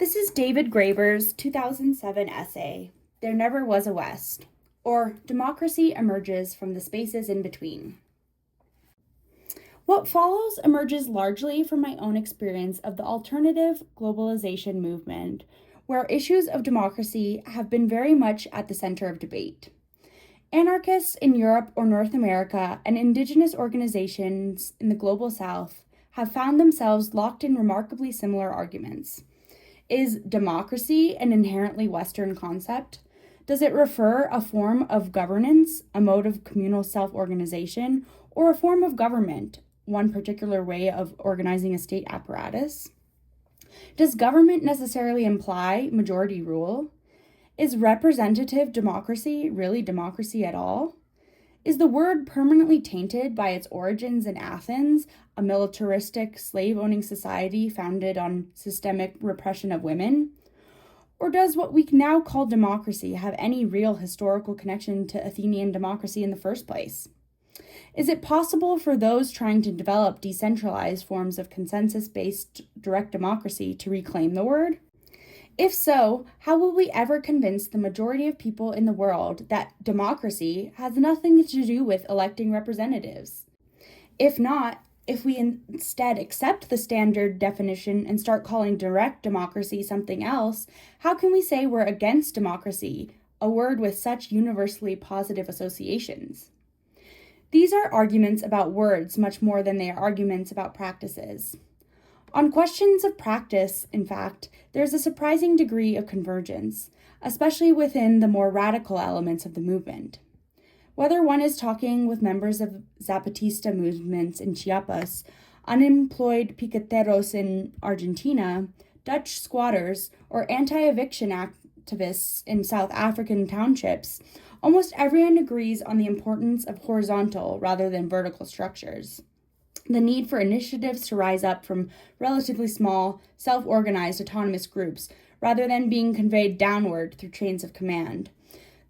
This is David Graeber's 2007 essay, There Never Was a West, or Democracy Emerges from the Spaces in Between. What follows emerges largely from my own experience of the alternative globalization movement, where issues of democracy have been very much at the center of debate. Anarchists in Europe or North America and indigenous organizations in the global South have found themselves locked in remarkably similar arguments. Is democracy an inherently Western concept? Does it refer a form of governance, a mode of communal self-organization, or a form of government, one particular way of organizing a state apparatus? Does government necessarily imply majority rule? Is representative democracy really democracy at all? Is the word permanently tainted by its origins in Athens, a militaristic, slave-owning society founded on systemic repression of women? Or does what we now call democracy have any real historical connection to Athenian democracy in the first place? Is it possible for those trying to develop decentralized forms of consensus-based direct democracy to reclaim the word? If so, how will we ever convince the majority of people in the world that democracy has nothing to do with electing representatives? If not, if we instead accept the standard definition and start calling direct democracy something else, how can we say we're against democracy, a word with such universally positive associations? These are arguments about words much more than they are arguments about practices. On questions of practice, in fact, there's a surprising degree of convergence, especially within the more radical elements of the movement. Whether one is talking with members of Zapatista movements in Chiapas, unemployed piqueteros in Argentina, Dutch squatters, or anti-eviction activists in South African townships, almost everyone agrees on the importance of horizontal rather than vertical structures. The need for initiatives to rise up from relatively small, self-organized autonomous groups rather than being conveyed downward through chains of command.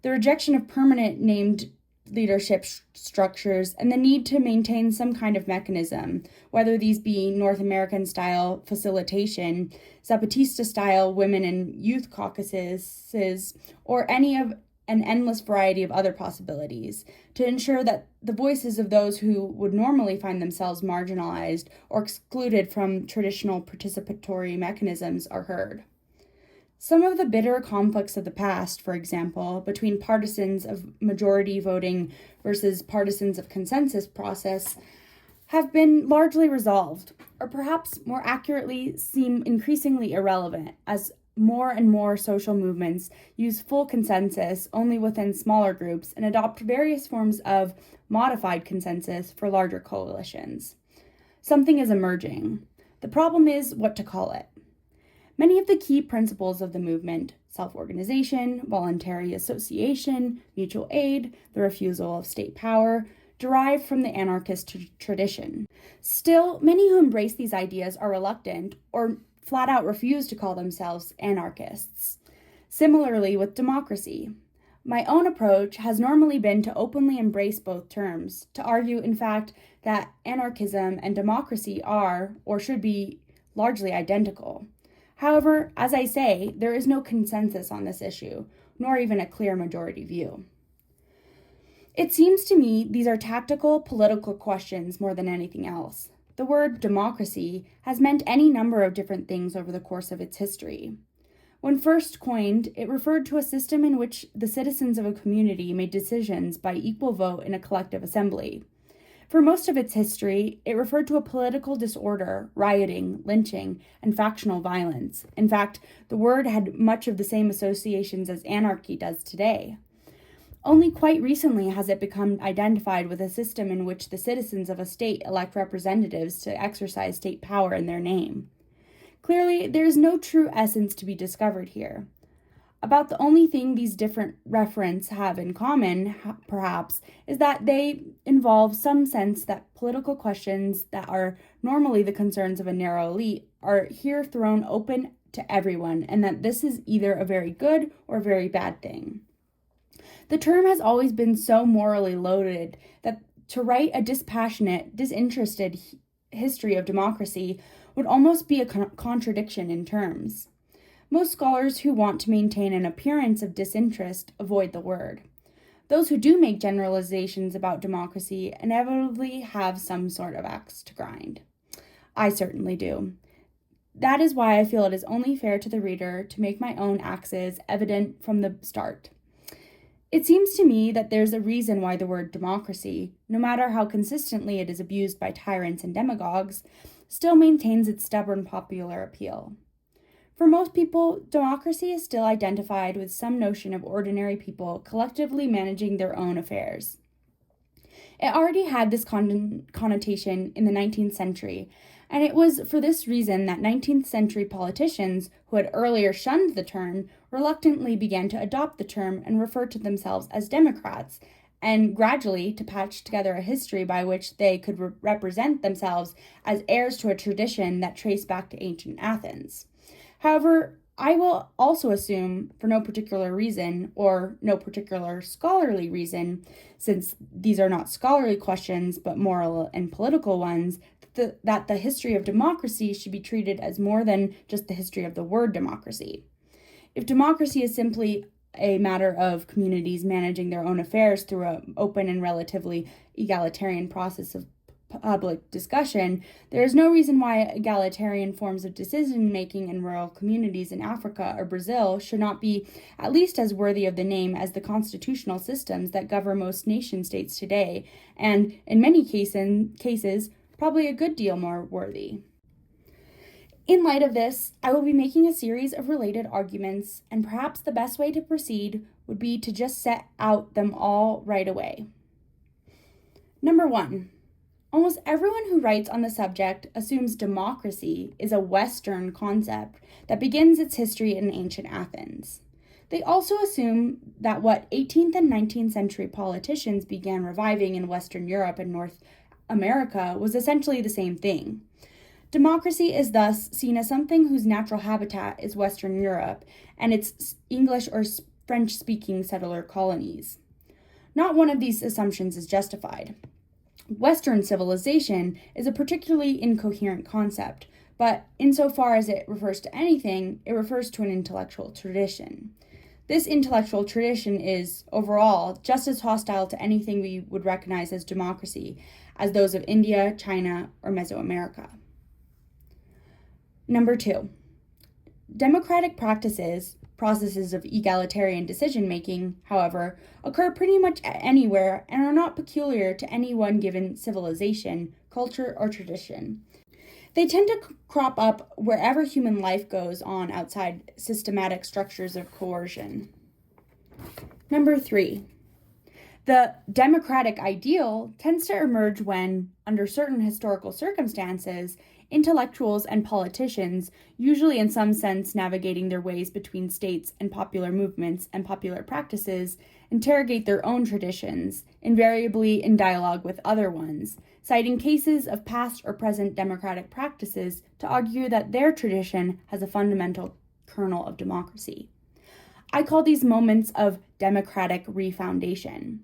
The rejection of permanent named leadership structures and the need to maintain some kind of mechanism, whether these be North American-style facilitation, Zapatista-style women and youth caucuses, or any of an endless variety of other possibilities, to ensure that the voices of those who would normally find themselves marginalized or excluded from traditional participatory mechanisms are heard. Some of the bitter conflicts of the past, for example, between partisans of majority voting versus partisans of consensus process, have been largely resolved, or perhaps more accurately seem increasingly irrelevant, as more and more social movements use full consensus only within smaller groups and adopt various forms of modified consensus for larger coalitions. Something is emerging. The problem is what to call it. Many of the key principles of the movement, self-organization, voluntary association, mutual aid, the refusal of state power, derive from the anarchist tradition. Still, many who embrace these ideas are reluctant or flat out refuse to call themselves anarchists. Similarly with democracy. My own approach has normally been to openly embrace both terms, to argue, in fact, that anarchism and democracy are, or should be, largely identical. However, as I say, there is no consensus on this issue, nor even a clear majority view. It seems to me these are tactical political questions more than anything else. The word democracy has meant any number of different things over the course of its history. When first coined, it referred to a system in which the citizens of a community made decisions by equal vote in a collective assembly. For most of its history, it referred to a political disorder, rioting, lynching, and factional violence. In fact, the word had much of the same associations as anarchy does today. Only quite recently has it become identified with a system in which the citizens of a state elect representatives to exercise state power in their name. Clearly, there is no true essence to be discovered here. About the only thing these different referents have in common, perhaps, is that they involve some sense that political questions that are normally the concerns of a narrow elite are here thrown open to everyone, and that this is either a very good or very bad thing. The term has always been so morally loaded that to write a dispassionate, disinterested history of democracy would almost be a contradiction in terms. Most scholars who want to maintain an appearance of disinterest avoid the word. Those who do make generalizations about democracy inevitably have some sort of axe to grind. I certainly do. That is why I feel it is only fair to the reader to make my own axes evident from the start. It seems to me that there's a reason why the word democracy, no matter how consistently it is abused by tyrants and demagogues, still maintains its stubborn popular appeal. For most people, democracy is still identified with some notion of ordinary people collectively managing their own affairs. It already had this connotation in the 19th century, and it was for this reason that 19th century politicians who had earlier shunned the term reluctantly began to adopt the term and refer to themselves as Democrats, and gradually to patch together a history by which they could represent themselves as heirs to a tradition that traced back to ancient Athens. However, I will also assume, for no particular reason, or no particular scholarly reason, since these are not scholarly questions but moral and political ones, that the history of democracy should be treated as more than just the history of the word democracy. If democracy is simply a matter of communities managing their own affairs through an open and relatively egalitarian process of public discussion, there is no reason why egalitarian forms of decision-making in rural communities in Africa or Brazil should not be at least as worthy of the name as the constitutional systems that govern most nation-states today, and in many cases, probably a good deal more worthy. In light of this, I will be making a series of related arguments, and perhaps the best way to proceed would be to just set out them all right away. Number 1. Almost everyone who writes on the subject assumes democracy is a Western concept that begins its history in ancient Athens. They also assume that what 18th and 19th century politicians began reviving in Western Europe and North America was essentially the same thing. Democracy is thus seen as something whose natural habitat is Western Europe and its English or French-speaking settler colonies. Not one of these assumptions is justified. Western civilization is a particularly incoherent concept, but insofar as it refers to anything, it refers to an intellectual tradition. This intellectual tradition is, overall, just as hostile to anything we would recognize as democracy as those of India, China, or Mesoamerica. Number 2. Democratic processes of egalitarian decision-making, however, occur pretty much anywhere and are not peculiar to any one given civilization, culture, or tradition. They tend to crop up wherever human life goes on outside systematic structures of coercion. Number 3. The democratic ideal tends to emerge when, under certain historical circumstances, intellectuals and politicians, usually in some sense navigating their ways between states and popular movements and popular practices, interrogate their own traditions, invariably in dialogue with other ones, citing cases of past or present democratic practices to argue that their tradition has a fundamental kernel of democracy. I call these moments of democratic refoundation.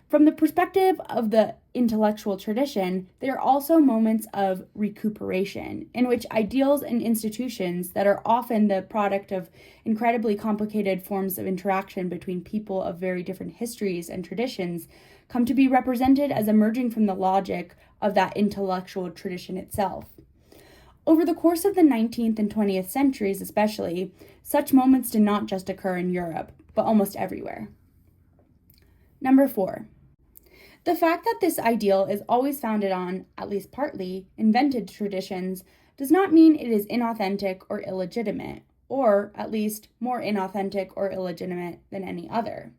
From the perspective of the intellectual tradition, they are also moments of recuperation, in which ideals and institutions that are often the product of incredibly complicated forms of interaction between people of very different histories and traditions come to be represented as emerging from the logic of that intellectual tradition itself. Over the course of the 19th and 20th centuries especially, such moments did not just occur in Europe, but almost everywhere. Number 4. The fact that this ideal is always founded on, at least partly, invented traditions does not mean it is inauthentic or illegitimate, or, at least, more inauthentic or illegitimate than any other.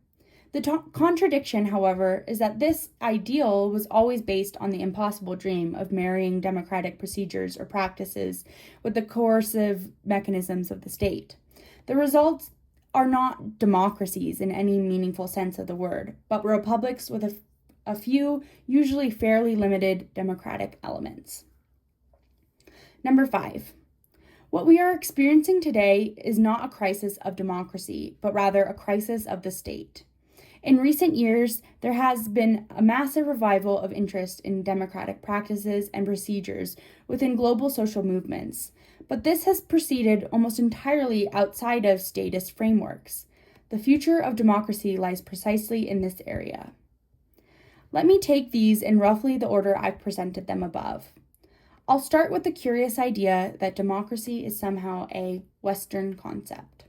The contradiction, however, is that this ideal was always based on the impossible dream of marrying democratic procedures or practices with the coercive mechanisms of the state. The results are not democracies in any meaningful sense of the word, but republics with a few, usually fairly limited, democratic elements. Number 5. What we are experiencing today is not a crisis of democracy, but rather a crisis of the state. In recent years, there has been a massive revival of interest in democratic practices and procedures within global social movements, but this has proceeded almost entirely outside of statist frameworks. The future of democracy lies precisely in this area. Let me take these in roughly the order I've presented them above. I'll start with the curious idea that democracy is somehow a Western concept.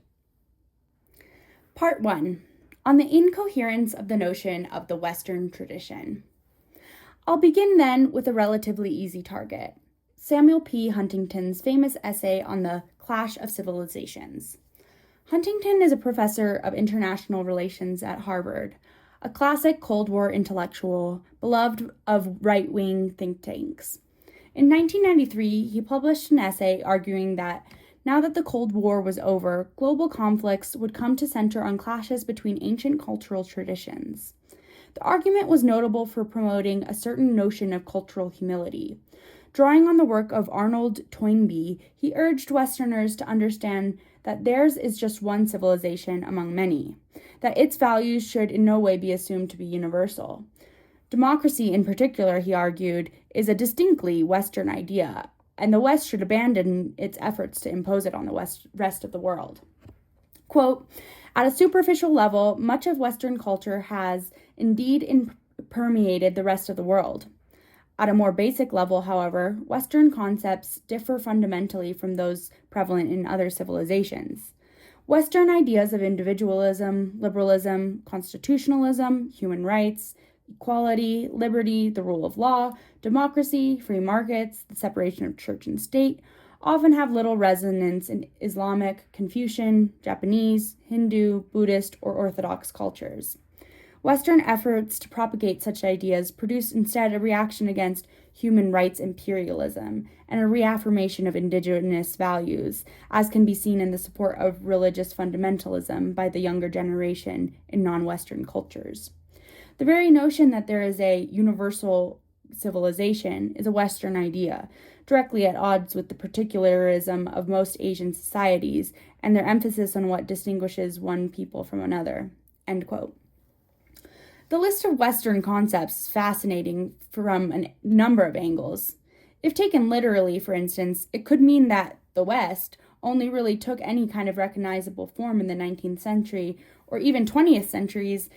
Part 1. On the incoherence of the notion of the Western tradition. I'll begin then with a relatively easy target, Samuel P. Huntington's famous essay on the Clash of Civilizations. Huntington is a professor of international relations at Harvard, a classic Cold War intellectual, beloved of right-wing think tanks. In 1993, he published an essay arguing that now that the Cold War was over, global conflicts would come to center on clashes between ancient cultural traditions. The argument was notable for promoting a certain notion of cultural humility. Drawing on the work of Arnold Toynbee, he urged Westerners to understand that theirs is just one civilization among many, that its values should in no way be assumed to be universal. Democracy, in particular, he argued, is a distinctly Western idea, and the West should abandon its efforts to impose it on the rest of the world. Quote, at a superficial level, much of Western culture has indeed permeated the rest of the world. At a more basic level, however, Western concepts differ fundamentally from those prevalent in other civilizations. Western ideas of individualism, liberalism, constitutionalism, human rights, equality, liberty, the rule of law, democracy, free markets, the separation of church and state, often have little resonance in Islamic, Confucian, Japanese, Hindu, Buddhist, or Orthodox cultures. Western efforts to propagate such ideas produce instead a reaction against human rights imperialism and a reaffirmation of indigenous values, as can be seen in the support of religious fundamentalism by the younger generation in non-Western cultures. The very notion that there is a universal civilization is a Western idea, directly at odds with the particularism of most Asian societies and their emphasis on what distinguishes one people from another. End quote. The list of Western concepts is fascinating from a number of angles. If taken literally, for instance, it could mean that the West only really took any kind of recognizable form in the 19th century or even 20th centuries,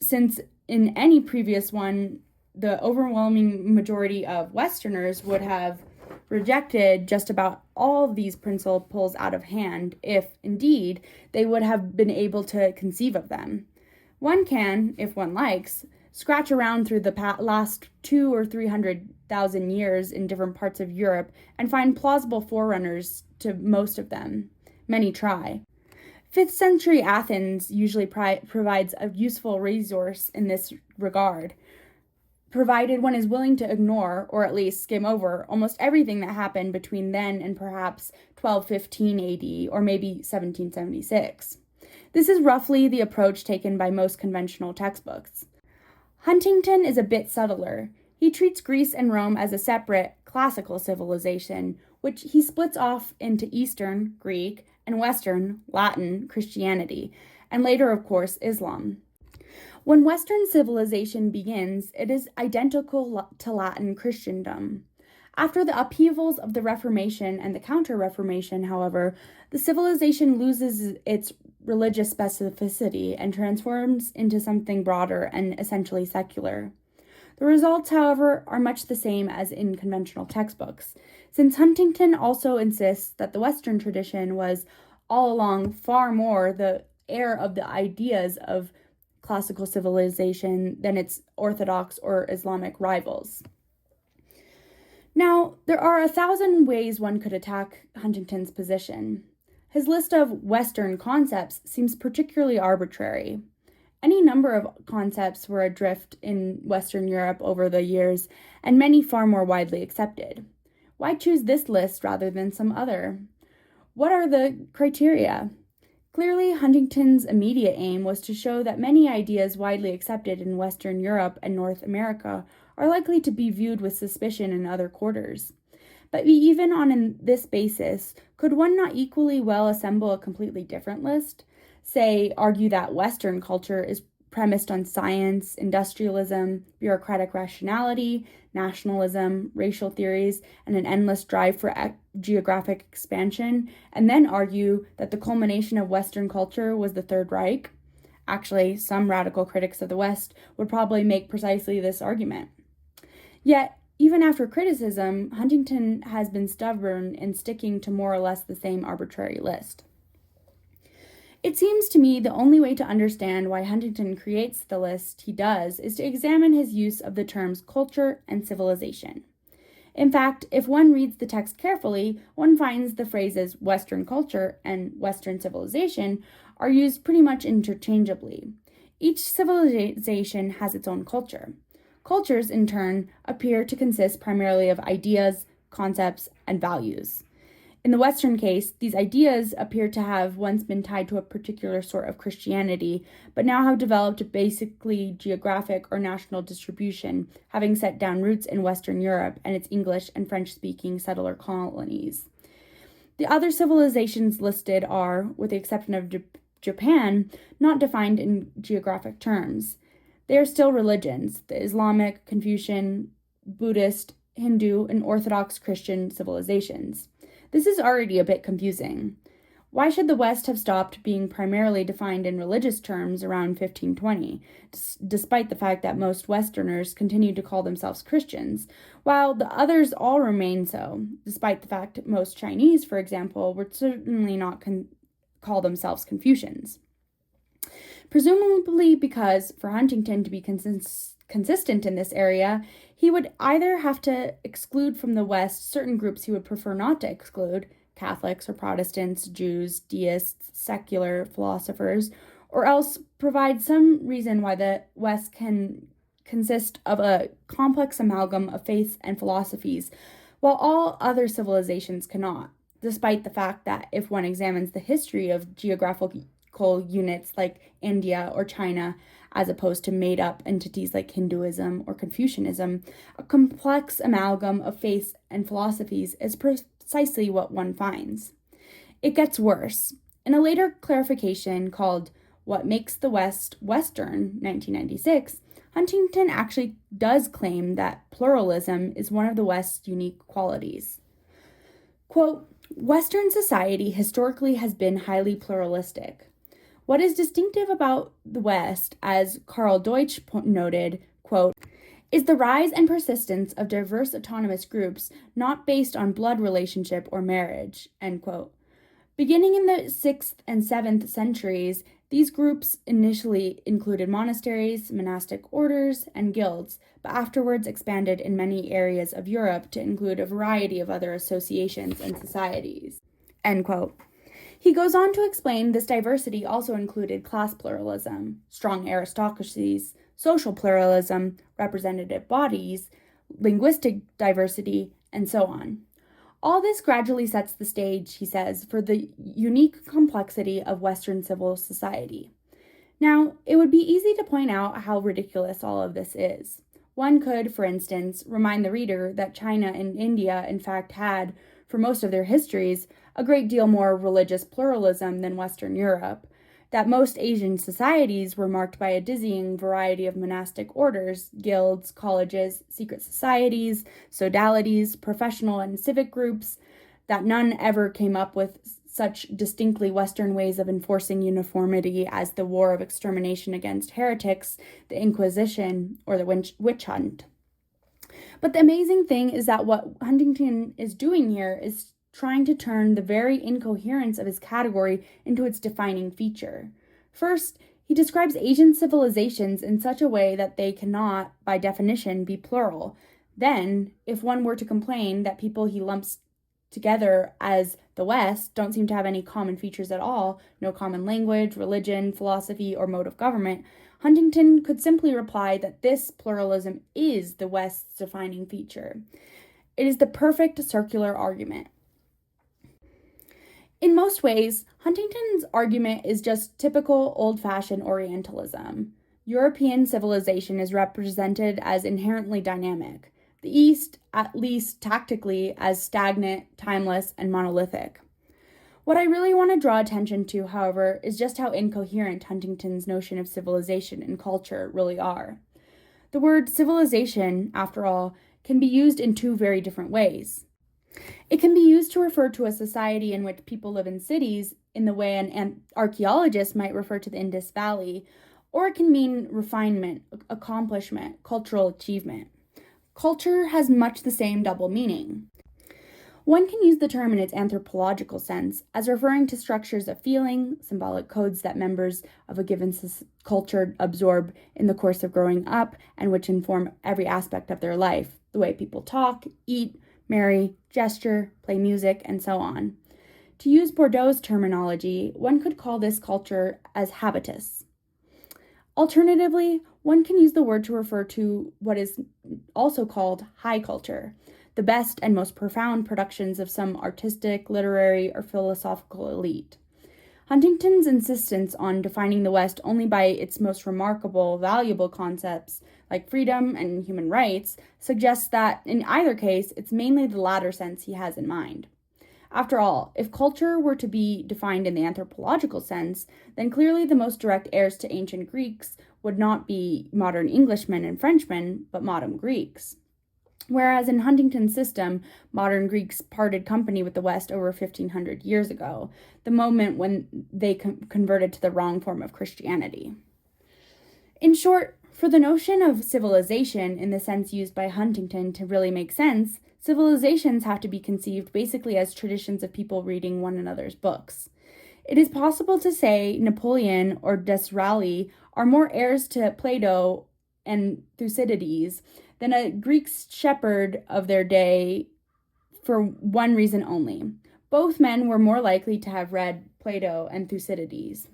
since in any previous one, the overwhelming majority of Westerners would have rejected just about all of these principles out of hand if, indeed, they would have been able to conceive of them. One can, if one likes, scratch around through the last 200,000 or 300,000 years in different parts of Europe and find plausible forerunners to most of them. Many try. 5th century Athens usually provides a useful resource in this regard, provided one is willing to ignore, or at least skim over, almost everything that happened between then and perhaps 1215 AD or maybe 1776. This is roughly the approach taken by most conventional textbooks. Huntington is a bit subtler. He treats Greece and Rome as a separate, classical civilization, which he splits off into Eastern, Greek, and Western, Latin, Christianity, and later, of course, Islam. When Western civilization begins, it is identical to Latin Christendom. After the upheavals of the Reformation and the Counter-Reformation, however, the civilization loses its religious specificity and transforms into something broader and essentially secular. The results, however, are much the same as in conventional textbooks, since Huntington also insists that the Western tradition was all along far more the heir of the ideas of classical civilization than its Orthodox or Islamic rivals. Now, there are 1,000 ways one could attack Huntington's position. His list of Western concepts seems particularly arbitrary. Any number of concepts were adrift in Western Europe over the years, and many far more widely accepted. Why choose this list rather than some other? What are the criteria? Clearly, Huntington's immediate aim was to show that many ideas widely accepted in Western Europe and North America are likely to be viewed with suspicion in other quarters. But even on this basis, could one not equally well assemble a completely different list? Say, argue that Western culture is premised on science, industrialism, bureaucratic rationality, nationalism, racial theories, and an endless drive for geographic expansion, and then argue that the culmination of Western culture was the Third Reich? Actually, some radical critics of the West would probably make precisely this argument. Yet, even after criticism, Huntington has been stubborn in sticking to more or less the same arbitrary list. It seems to me the only way to understand why Huntington creates the list he does is to examine his use of the terms culture and civilization. In fact, if one reads the text carefully, one finds the phrases Western culture and Western civilization are used pretty much interchangeably. Each civilization has its own culture. Cultures, in turn, appear to consist primarily of ideas, concepts, and values. In the Western case, these ideas appear to have once been tied to a particular sort of Christianity, but now have developed a basically geographic or national distribution, having set down roots in Western Europe and its English and French-speaking settler colonies. The other civilizations listed are, with the exception of Japan, not defined in geographic terms. They are still religions: the Islamic, Confucian, Buddhist, Hindu, and Orthodox Christian civilizations. This is already a bit confusing. Why should the West have stopped being primarily defined in religious terms around 1520, despite the fact that most Westerners continued to call themselves Christians, while the others all remain so, despite the fact that most Chinese, for example, would certainly not call themselves Confucians? Presumably because, for Huntington to be consistent in this area, he would either have to exclude from the West certain groups he would prefer not to exclude, Catholics or Protestants, Jews, deists, secular philosophers, or else provide some reason why the West can consist of a complex amalgam of faiths and philosophies, while all other civilizations cannot, despite the fact that if one examines the history of geographical units like India or China, as opposed to made-up entities like Hinduism or Confucianism, a complex amalgam of faiths and philosophies is precisely what one finds. It gets worse. In a later clarification called What Makes the West Western, 1996, Huntington actually does claim that pluralism is one of the West's unique qualities. Quote, Western society historically has been highly pluralistic. What is distinctive about the West, as Karl Deutsch noted, quote, is the rise and persistence of diverse autonomous groups not based on blood relationship or marriage, end quote. Beginning in the 6th and 7th centuries, these groups initially included monasteries, monastic orders, and guilds, but afterwards expanded in many areas of Europe to include a variety of other associations and societies, end quote. He goes on to explain this diversity also included class pluralism, strong aristocracies, social pluralism, representative bodies, linguistic diversity, and so on. All this gradually sets the stage, he says, for the unique complexity of Western civil society. Now, it would be easy to point out how ridiculous all of this is. One could, for instance, remind the reader that China and India, in fact, had, for most of their histories, a great deal more religious pluralism than Western Europe, that most Asian societies were marked by a dizzying variety of monastic orders, guilds, colleges, secret societies, sodalities, professional and civic groups, that none ever came up with such distinctly Western ways of enforcing uniformity as the war of extermination against heretics, the Inquisition, or the witch hunt. But the amazing thing is that what Huntington is doing here is trying to turn the very incoherence of his category into its defining feature. First, he describes Asian civilizations in such a way that they cannot, by definition, be plural. Then, if one were to complain that people he lumps together as the West don't seem to have any common features at all, no common language, religion, philosophy, or mode of government, Huntington could simply reply that this pluralism is the West's defining feature. It is the perfect circular argument. In most ways, Huntington's argument is just typical old-fashioned Orientalism. European civilization is represented as inherently dynamic, the East, at least tactically, as stagnant, timeless, and monolithic. What I really want to draw attention to, however, is just how incoherent Huntington's notion of civilization and culture really are. The word civilization, after all, can be used in two very different ways. It can be used to refer to a society in which people live in cities in the way an archaeologist might refer to the Indus Valley, or it can mean refinement, accomplishment, cultural achievement. Culture has much the same double meaning. One can use the term in its anthropological sense as referring to structures of feeling, symbolic codes that members of a given culture absorb in the course of growing up and which inform every aspect of their life, the way people talk, eat, marry, gesture, play music, and so on. To use Bourdieu's terminology, one could call this culture as habitus. Alternatively, one can use the word to refer to what is also called high culture, the best and most profound productions of some artistic, literary, or philosophical elite. Huntington's insistence on defining the West only by its most remarkable, valuable concepts, like freedom and human rights, suggests that, in either case, it's mainly the latter sense he has in mind. After all, if culture were to be defined in the anthropological sense, then clearly the most direct heirs to ancient Greeks would not be modern Englishmen and Frenchmen, but modern Greeks. Whereas in Huntington's system, modern Greeks parted company with the West over 1,500 years ago, the moment when they converted to the wrong form of Christianity. In short, for the notion of civilization in the sense used by Huntington to really make sense, civilizations have to be conceived basically as traditions of people reading one another's books. It is possible to say Napoleon or Disraeli are more heirs to Plato and Thucydides than a Greek shepherd of their day for one reason only. Both men were more likely to have read Plato and Thucydides.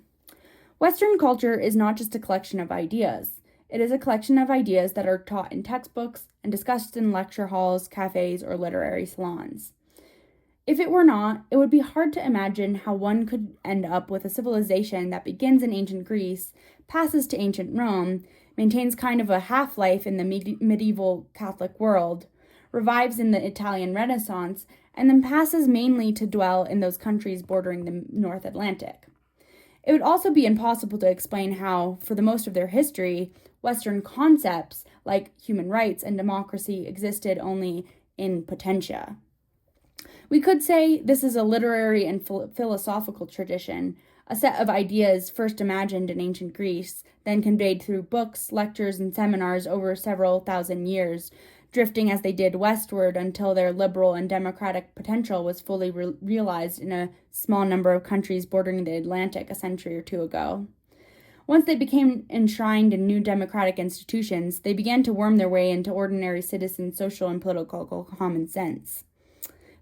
Western culture is not just a collection of ideas. It is a collection of ideas that are taught in textbooks and discussed in lecture halls, cafes, or literary salons. If it were not, it would be hard to imagine how one could end up with a civilization that begins in ancient Greece, passes to ancient Rome, maintains kind of a half-life in the medieval Catholic world, revives in the Italian Renaissance, and then passes mainly to dwell in those countries bordering the North Atlantic. It would also be impossible to explain how, for the most of their history, Western concepts like human rights and democracy existed only in potentia. We could say this is a literary and philosophical tradition, a set of ideas first imagined in ancient Greece, then conveyed through books, lectures, and seminars over several thousand years, drifting as they did westward until their liberal and democratic potential was fully realized in a small number of countries bordering the Atlantic a century or two ago. Once they became enshrined in new democratic institutions, they began to worm their way into ordinary citizens' social and political common sense.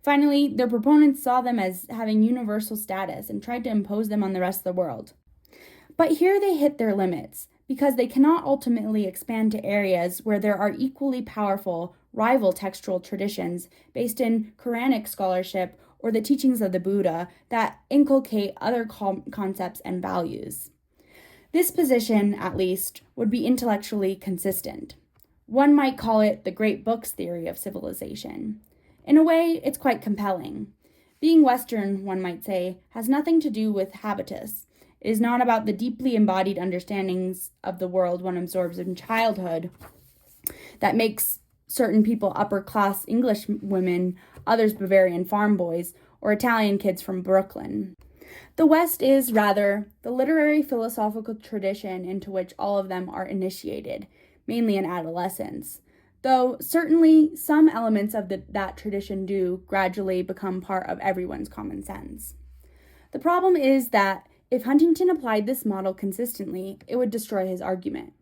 Finally, their proponents saw them as having universal status and tried to impose them on the rest of the world. But here they hit their limits, because they cannot ultimately expand to areas where there are equally powerful rival textual traditions based in Quranic scholarship or the teachings of the Buddha that inculcate other concepts and values. This position, at least, would be intellectually consistent. One might call it the great books theory of civilization. In a way, it's quite compelling. Being Western, one might say, has nothing to do with habitus. It is not about the deeply embodied understandings of the world one absorbs in childhood that makes certain people upper-class English women, others Bavarian farm boys, or Italian kids from Brooklyn. The West is, rather, the literary philosophical tradition into which all of them are initiated, mainly in adolescence. Though certainly some elements of that tradition do gradually become part of everyone's common sense. The problem is that if Huntington applied this model consistently, it would destroy his argument.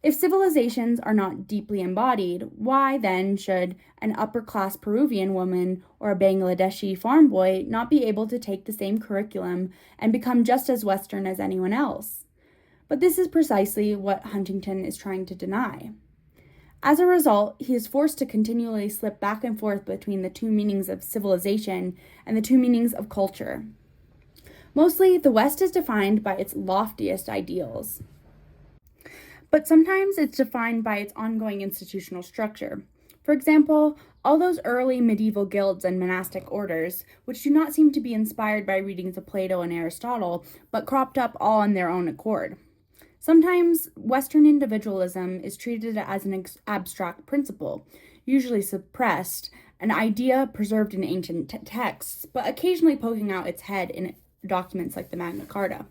If civilizations are not deeply embodied, why then should an upper-class Peruvian woman or a Bangladeshi farm boy not be able to take the same curriculum and become just as Western as anyone else? But this is precisely what Huntington is trying to deny. As a result, he is forced to continually slip back and forth between the two meanings of civilization and the two meanings of culture. Mostly, the West is defined by its loftiest ideals. But sometimes it's defined by its ongoing institutional structure. For example, All those early medieval guilds and monastic orders, which do not seem to be inspired by readings of Plato and Aristotle, but cropped up all on their own accord. Sometimes Western individualism is treated as an abstract principle, usually suppressed, an idea preserved in ancient texts, but occasionally poking out its head in documents like the Magna Carta.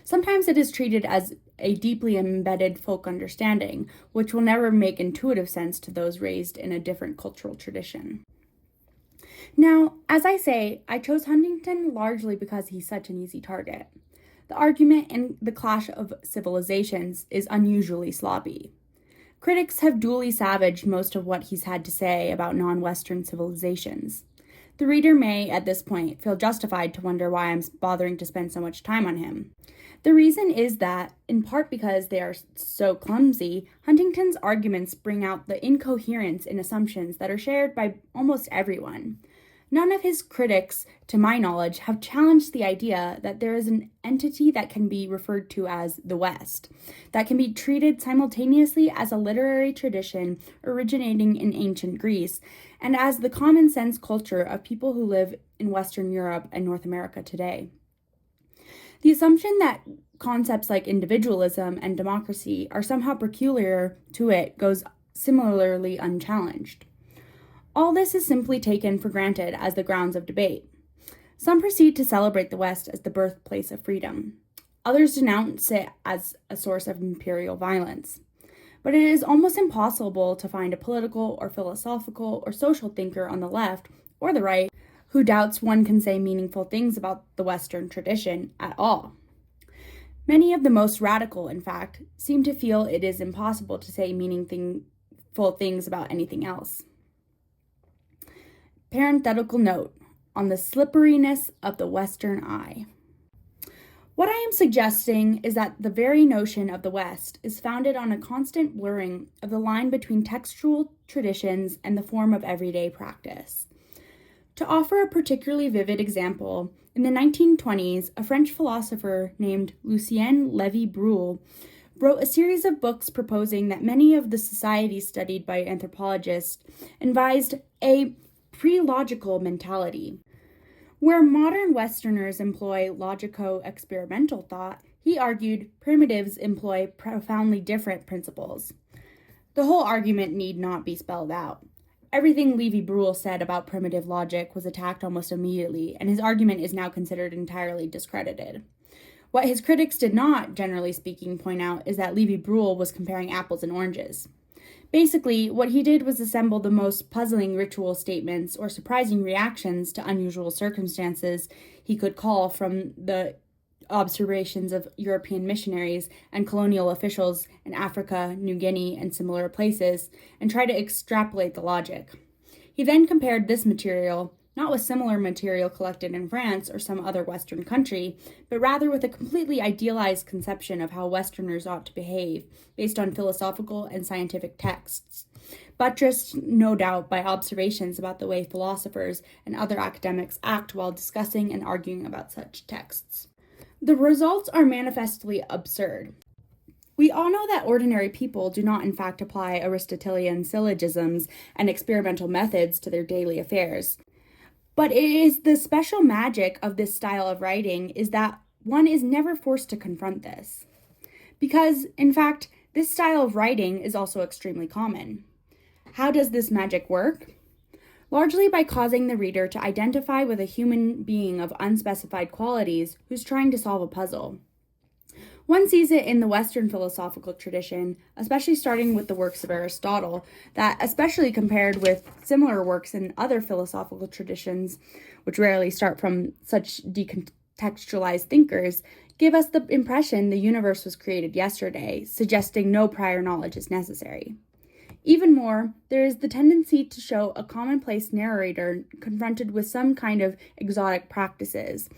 Sometimes it is treated as a deeply embedded folk understanding, which will never make intuitive sense to those raised in a different cultural tradition. Now, as I say, I chose Huntington largely because he's such an easy target. The argument in The Clash of Civilizations is unusually sloppy. Critics have duly savaged most of what he's had to say about non-Western civilizations. The reader may, at this point, feel justified to wonder why I'm bothering to spend so much time on him. The reason is that, in part because they are so clumsy, Huntington's arguments bring out the incoherence in assumptions that are shared by almost everyone. None of his critics, to my knowledge, have challenged the idea that there is an entity that can be referred to as the West, that can be treated simultaneously as a literary tradition originating in ancient Greece, and as the common sense culture of people who live in Western Europe and North America today. The assumption that concepts like individualism and democracy are somehow peculiar to it goes similarly unchallenged. All this is simply taken for granted as the grounds of debate. Some proceed to celebrate the West as the birthplace of freedom. Others denounce it as a source of imperial violence. But it is almost impossible to find a political or philosophical or social thinker on the left or the right who doubts one can say meaningful things about the Western tradition at all. Many of the most radical, in fact, seem to feel it is impossible to say meaningful things about anything else. Parenthetical note on the slipperiness of the Western eye. What I am suggesting is that the very notion of the West is founded on a constant blurring of the line between textual traditions and the form of everyday practice. To offer a particularly vivid example, in the 1920s, a French philosopher named Lucien Lévy-Bruhl wrote a series of books proposing that many of the societies studied by anthropologists advised a pre-logical mentality. Where modern Westerners employ logico-experimental thought, he argued primitives employ profoundly different principles. The whole argument need not be spelled out. Everything Lévy-Bruhl said about primitive logic was attacked almost immediately, and his argument is now considered entirely discredited. What his critics did not, generally speaking, point out is that Lévy-Bruhl was comparing apples and oranges. Basically, what he did was assemble the most puzzling ritual statements or surprising reactions to unusual circumstances he could call from the observations of European missionaries and colonial officials in Africa, New Guinea, and similar places, and try to extrapolate the logic. He then compared this material, not with similar material collected in France or some other Western country, but rather with a completely idealized conception of how Westerners ought to behave, based on philosophical and scientific texts, buttressed, no doubt, by observations about the way philosophers and other academics act while discussing and arguing about such texts. The results are manifestly absurd. We all know that ordinary people do not in fact apply Aristotelian syllogisms and experimental methods to their daily affairs. But it is the special magic of this style of writing is that one is never forced to confront this. Because, in fact, this style of writing is also extremely common. How does this magic work? Largely by causing the reader to identify with a human being of unspecified qualities who's trying to solve a puzzle. One sees it in the Western philosophical tradition, especially starting with the works of Aristotle, that, especially compared with similar works in other philosophical traditions, which rarely start from such decontextualized thinkers, give us the impression the universe was created yesterday, suggesting no prior knowledge is necessary. Even more, there is the tendency to show a commonplace narrator confronted with some kind of exotic practices.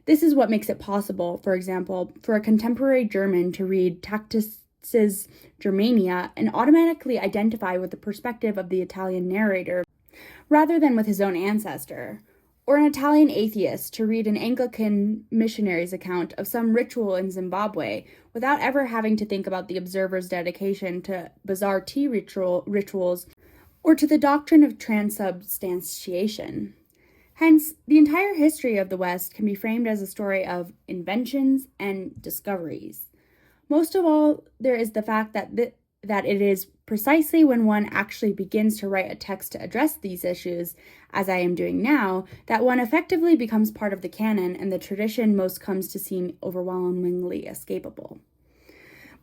This is what makes it possible, for example, for a contemporary German to read Tacitus's Germania and automatically identify with the perspective of the Italian narrator, rather than with his own ancestor, or an Italian atheist to read an Anglican missionary's account of some ritual in Zimbabwe without ever having to think about the observer's dedication to bizarre tea rituals or to the doctrine of transubstantiation. Hence, the entire history of the West can be framed as a story of inventions and discoveries. Most of all, there is the fact that it is precisely when one actually begins to write a text to address these issues, as I am doing now, that one effectively becomes part of the canon and the tradition most comes to seem overwhelmingly escapable.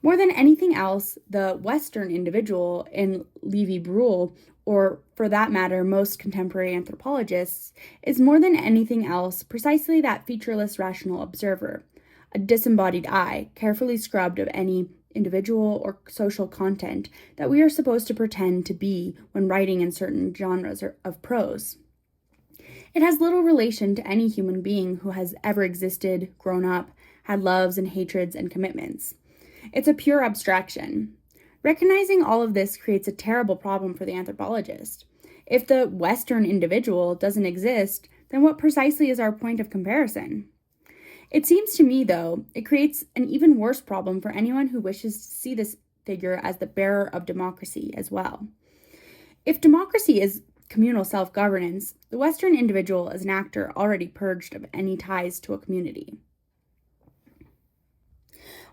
More than anything else, the Western individual in Lévi-Breuil, or for that matter, most contemporary anthropologists, is more than anything else precisely that featureless rational observer, a disembodied I, carefully scrubbed of any individual or social content that we are supposed to pretend to be when writing in certain genres of prose. It has little relation to any human being who has ever existed, grown up, had loves and hatreds and commitments. It's a pure abstraction. Recognizing all of this creates a terrible problem for the anthropologist. If the Western individual doesn't exist, then what precisely is our point of comparison? It seems to me, though, it creates an even worse problem for anyone who wishes to see this figure as the bearer of democracy as well. If democracy is communal self-governance, the Western individual is an actor already purged of any ties to a community.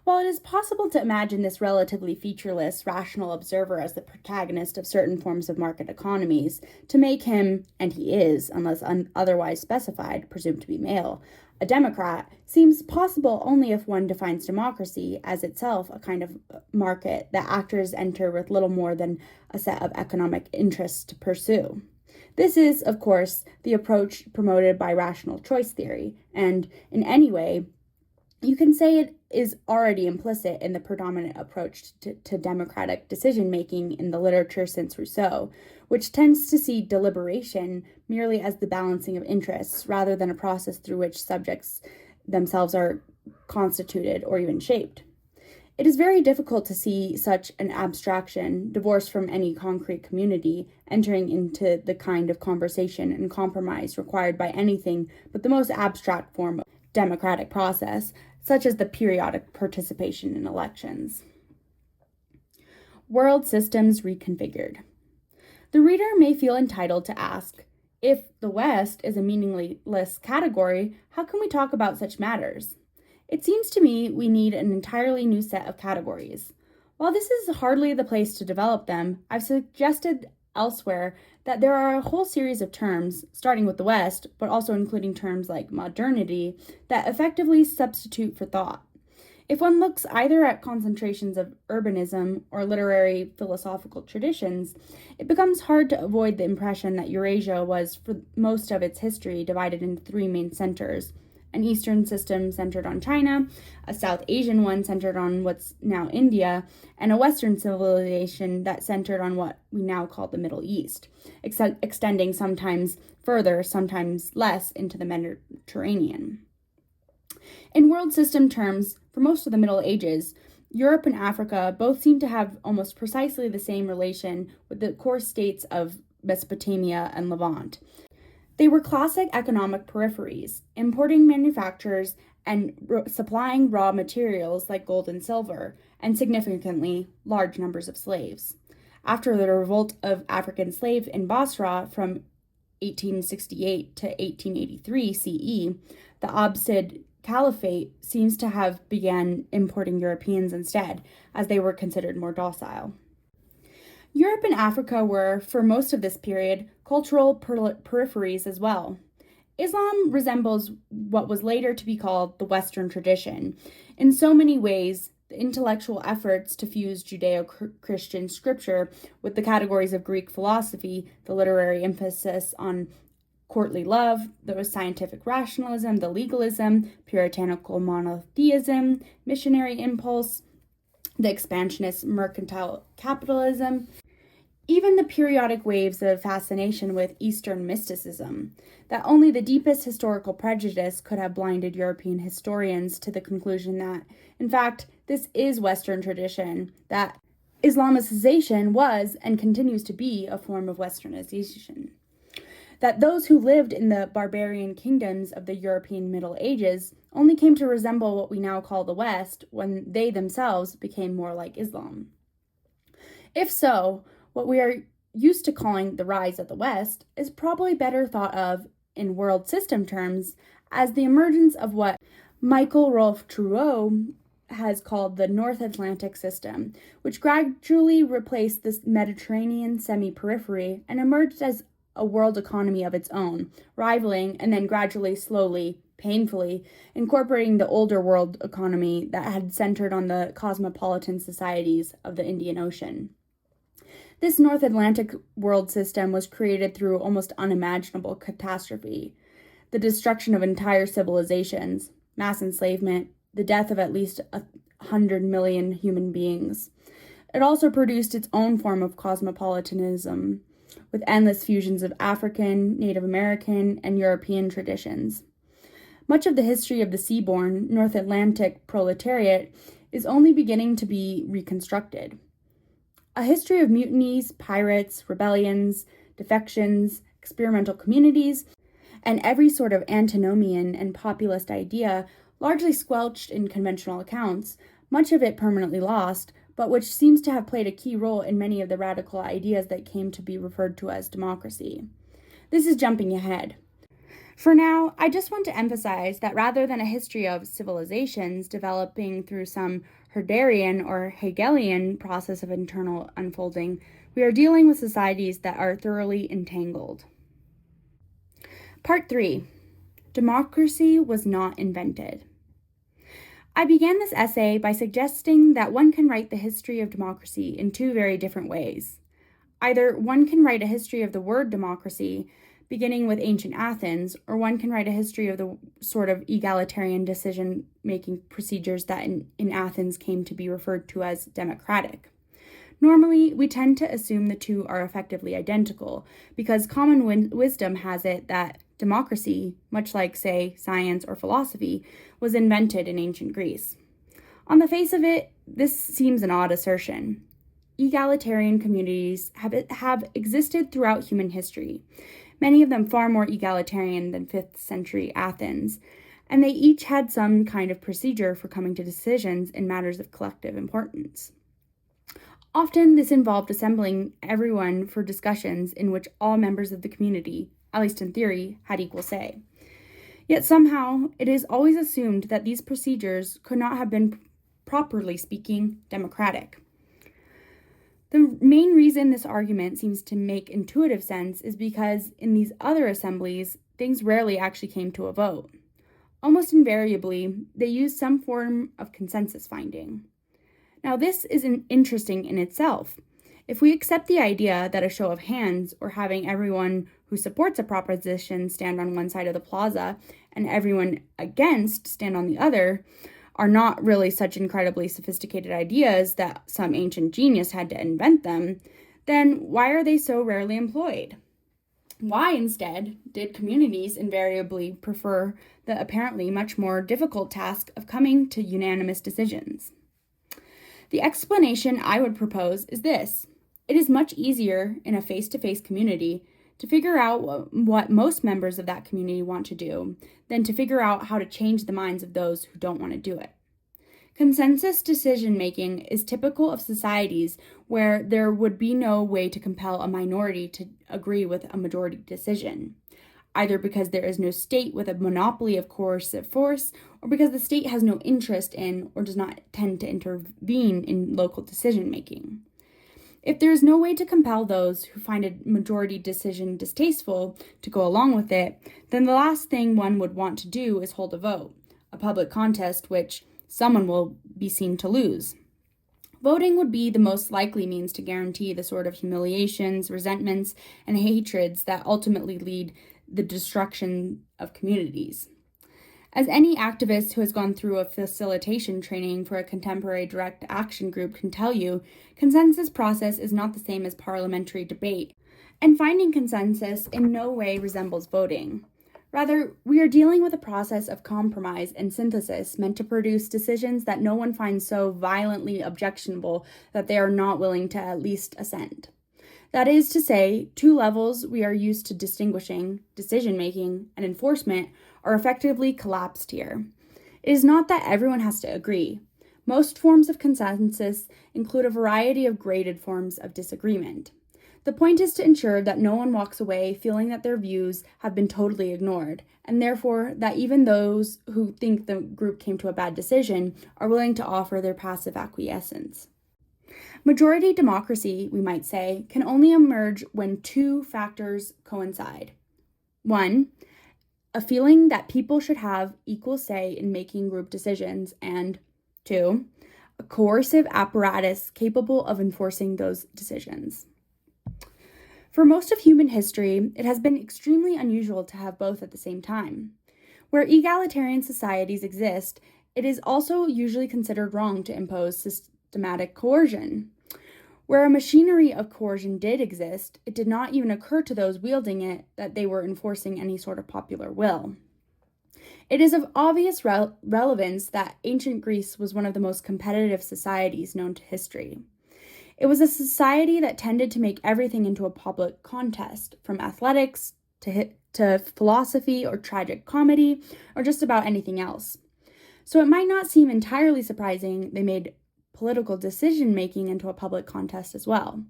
While it is possible to imagine this relatively featureless, rational observer as the protagonist of certain forms of market economies, to make him, and he is, unless otherwise specified, presumed to be male, a democrat, seems possible only if one defines democracy as itself a kind of market that actors enter with little more than a set of economic interests to pursue. This is, of course, the approach promoted by rational choice theory, and in any way, you can say it is already implicit in the predominant approach to democratic decision-making in the literature since Rousseau, which tends to see deliberation merely as the balancing of interests rather than a process through which subjects themselves are constituted or even shaped. It is very difficult to see such an abstraction, divorced from any concrete community, entering into the kind of conversation and compromise required by anything but the most abstract form of democratic process, such as the periodic participation in elections. World systems reconfigured. The reader may feel entitled to ask, if the West is a meaningless category, how can we talk about such matters? It seems to me we need an entirely new set of categories. While this is hardly the place to develop them, I've suggested elsewhere that there are a whole series of terms, starting with the West, but also including terms like modernity, that effectively substitute for thought. If one looks either at concentrations of urbanism or literary philosophical traditions, it becomes hard to avoid the impression that Eurasia was, for most of its history, divided into three main centers: an Eastern system centered on China, a South Asian one centered on what's now India, and a Western civilization that centered on what we now call the Middle East, extending sometimes further, sometimes less, into the Mediterranean. In world system terms, for most of the Middle Ages, Europe and Africa both seem to have almost precisely the same relation with the core states of Mesopotamia and Levant. They were classic economic peripheries, importing manufactures and supplying raw materials like gold and silver, and significantly large numbers of slaves. After the revolt of African slaves in Basra from 1868 to 1883 CE, the Abbasid Caliphate seems to have began importing Europeans instead, as they were considered more docile. Europe and Africa were, for most of this period, cultural peripheries as well. Islam resembles what was later to be called the Western tradition. In so many ways, the intellectual efforts to fuse Judeo-Christian scripture with the categories of Greek philosophy, the literary emphasis on courtly love, the scientific rationalism, the legalism, puritanical monotheism, missionary impulse, the expansionist mercantile capitalism, even the periodic waves of fascination with Eastern mysticism, that only the deepest historical prejudice could have blinded European historians to the conclusion that, in fact, this is Western tradition, that Islamicization was and continues to be a form of Westernization. That those who lived in the barbarian kingdoms of the European Middle Ages only came to resemble what we now call the West when they themselves became more like Islam. If so, what we are used to calling the rise of the West is probably better thought of in world system terms as the emergence of what Michael Rolfe Trudeau has called the North Atlantic System, which gradually replaced the Mediterranean semi-periphery and emerged as a world economy of its own, rivaling and then gradually, slowly, painfully, incorporating the older world economy that had centered on the cosmopolitan societies of the Indian Ocean. This North Atlantic world system was created through almost unimaginable catastrophe, the destruction of entire civilizations, mass enslavement, the death of at least 100 million human beings. It also produced its own form of cosmopolitanism, with endless fusions of African, Native American, and European traditions. Much of the history of the seaborne North Atlantic proletariat is only beginning to be reconstructed. A history of mutinies, pirates, rebellions, defections, experimental communities, and every sort of antinomian and populist idea largely squelched in conventional accounts, much of it permanently lost, but which seems to have played a key role in many of the radical ideas that came to be referred to as democracy. This is jumping ahead. For now, I just want to emphasize that rather than a history of civilizations developing through some Herderian or Hegelian process of internal unfolding, we are dealing with societies that are thoroughly entangled. Part 3. Democracy was not invented. I began this essay by suggesting that one can write the history of democracy in two very different ways. Either one can write a history of the word democracy, beginning with ancient Athens, or one can write a history of the sort of egalitarian decision-making procedures that in Athens came to be referred to as democratic. Normally, we tend to assume the two are effectively identical, because common wisdom has it that democracy, much like, say, science or philosophy, was invented in ancient Greece. On the face of it, this seems an odd assertion. Egalitarian communities have existed throughout human history, many of them far more egalitarian than 5th century Athens, and they each had some kind of procedure for coming to decisions in matters of collective importance. Often, this involved assembling everyone for discussions in which all members of the community, at least in theory, had equal say. Yet somehow, it is always assumed that these procedures could not have been, properly speaking, democratic. The main reason this argument seems to make intuitive sense is because in these other assemblies, things rarely actually came to a vote. Almost invariably, they used some form of consensus finding. Now, this is interesting in itself. If we accept the idea that a show of hands, or having everyone who supports a proposition stand on one side of the plaza and everyone against stand on the other, are not really such incredibly sophisticated ideas that some ancient genius had to invent them, then why are they so rarely employed? Why, instead, did communities invariably prefer the apparently much more difficult task of coming to unanimous decisions? The explanation I would propose is this. It is much easier in a face-to-face community to figure out what most members of that community want to do than to figure out how to change the minds of those who don't want to do it. Consensus decision-making is typical of societies where there would be no way to compel a minority to agree with a majority decision, either because there is no state with a monopoly of coercive force, or because the state has no interest in or does not tend to intervene in local decision-making. If there is no way to compel those who find a majority decision distasteful to go along with it, then the last thing one would want to do is hold a vote, a public contest which someone will be seen to lose. Voting would be the most likely means to guarantee the sort of humiliations, resentments, and hatreds that ultimately lead the destruction of communities. As any activist who has gone through a facilitation training for a contemporary direct action group can tell you, consensus process is not the same as parliamentary debate, and finding consensus in no way resembles voting. Rather, we are dealing with a process of compromise and synthesis meant to produce decisions that no one finds so violently objectionable that they are not willing to at least assent. That is to say, two levels we are used to distinguishing, decision-making and enforcement, are effectively collapsed here. It is not that everyone has to agree. Most forms of consensus include a variety of graded forms of disagreement. The point is to ensure that no one walks away feeling that their views have been totally ignored, and therefore that even those who think the group came to a bad decision are willing to offer their passive acquiescence. Majority democracy, we might say, can only emerge when two factors coincide. One, a feeling that people should have equal say in making group decisions, and two, a coercive apparatus capable of enforcing those decisions. For most of human history, it has been extremely unusual to have both at the same time. Where egalitarian societies exist, it is also usually considered wrong to impose systematic coercion. Where a machinery of coercion did exist, it did not even occur to those wielding it that they were enforcing any sort of popular will. It is of obvious relevance that ancient Greece was one of the most competitive societies known to history. It was a society that tended to make everything into a public contest, from athletics to philosophy or tragic comedy, or just about anything else. So it might not seem entirely surprising they made political decision-making into a public contest as well.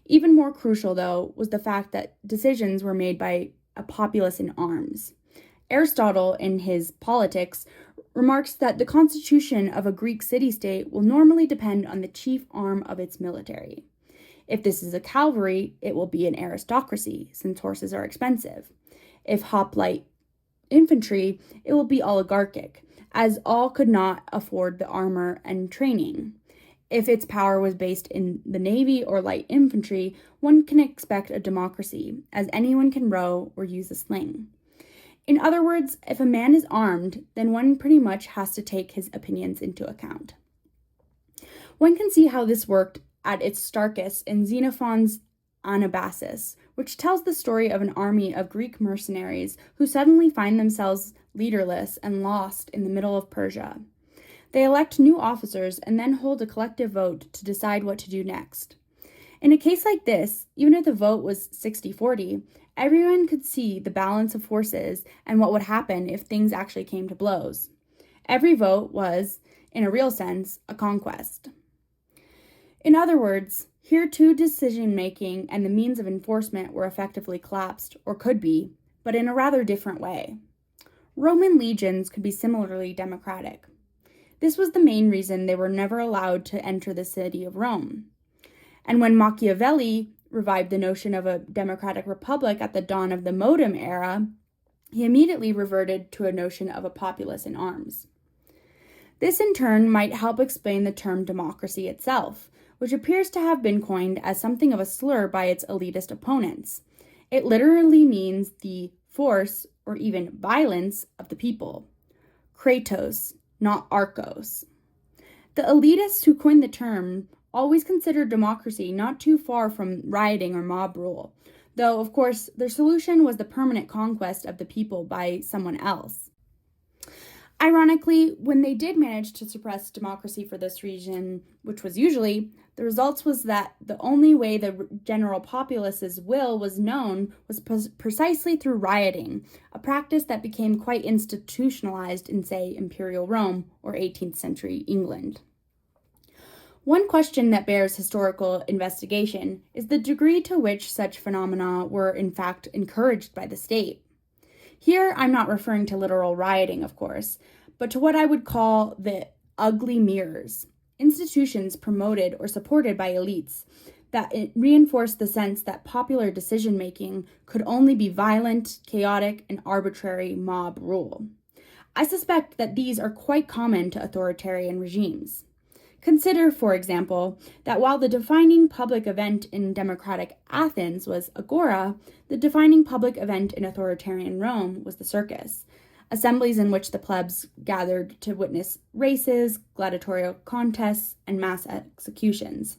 Even more crucial, though, was the fact that decisions were made by a populace in arms. Aristotle, in his Politics, remarks that the constitution of a Greek city-state will normally depend on the chief arm of its military. If this is a cavalry, it will be an aristocracy, since horses are expensive. If hoplite infantry, it will be oligarchic, as all could not afford the armor and training. If its power was based in the navy or light infantry, one can expect a democracy, as anyone can row or use a sling. In other words, if a man is armed, then one pretty much has to take his opinions into account. One can see how this worked at its starkest in Xenophon's Anabasis, which tells the story of an army of Greek mercenaries who suddenly find themselves leaderless and lost in the middle of Persia. They elect new officers and then hold a collective vote to decide what to do next. In a case like this, even if the vote was 60-40, everyone could see the balance of forces and what would happen if things actually came to blows. Every vote was, in a real sense, a conquest. In other words, here too decision-making and the means of enforcement were effectively collapsed, or could be, but in a rather different way. Roman legions could be similarly democratic. This was the main reason they were never allowed to enter the city of Rome. And when Machiavelli revived the notion of a democratic republic at the dawn of the modern era, he immediately reverted to a notion of a populace in arms. This in turn might help explain the term democracy itself, which appears to have been coined as something of a slur by its elitist opponents. It literally means the force or even violence of the people. Kratos, not Archos. The elitists who coined the term always considered democracy not too far from rioting or mob rule, though, of course, their solution was the permanent conquest of the people by someone else. Ironically, when they did manage to suppress democracy for this reason, which was usually, the results was that the only way the general populace's will was known was precisely through rioting, a practice that became quite institutionalized in, say, Imperial Rome or 18th century England. One question that bears historical investigation is the degree to which such phenomena were in fact encouraged by the state. Here, I'm not referring to literal rioting, of course, but to what I would call the ugly mirrors, institutions promoted or supported by elites that reinforced the sense that popular decision-making could only be violent, chaotic, and arbitrary mob rule. I suspect that these are quite common to authoritarian regimes. Consider, for example, that while the defining public event in democratic Athens was agora, the defining public event in authoritarian Rome was the circus, assemblies in which the plebs gathered to witness races, gladiatorial contests, and mass executions.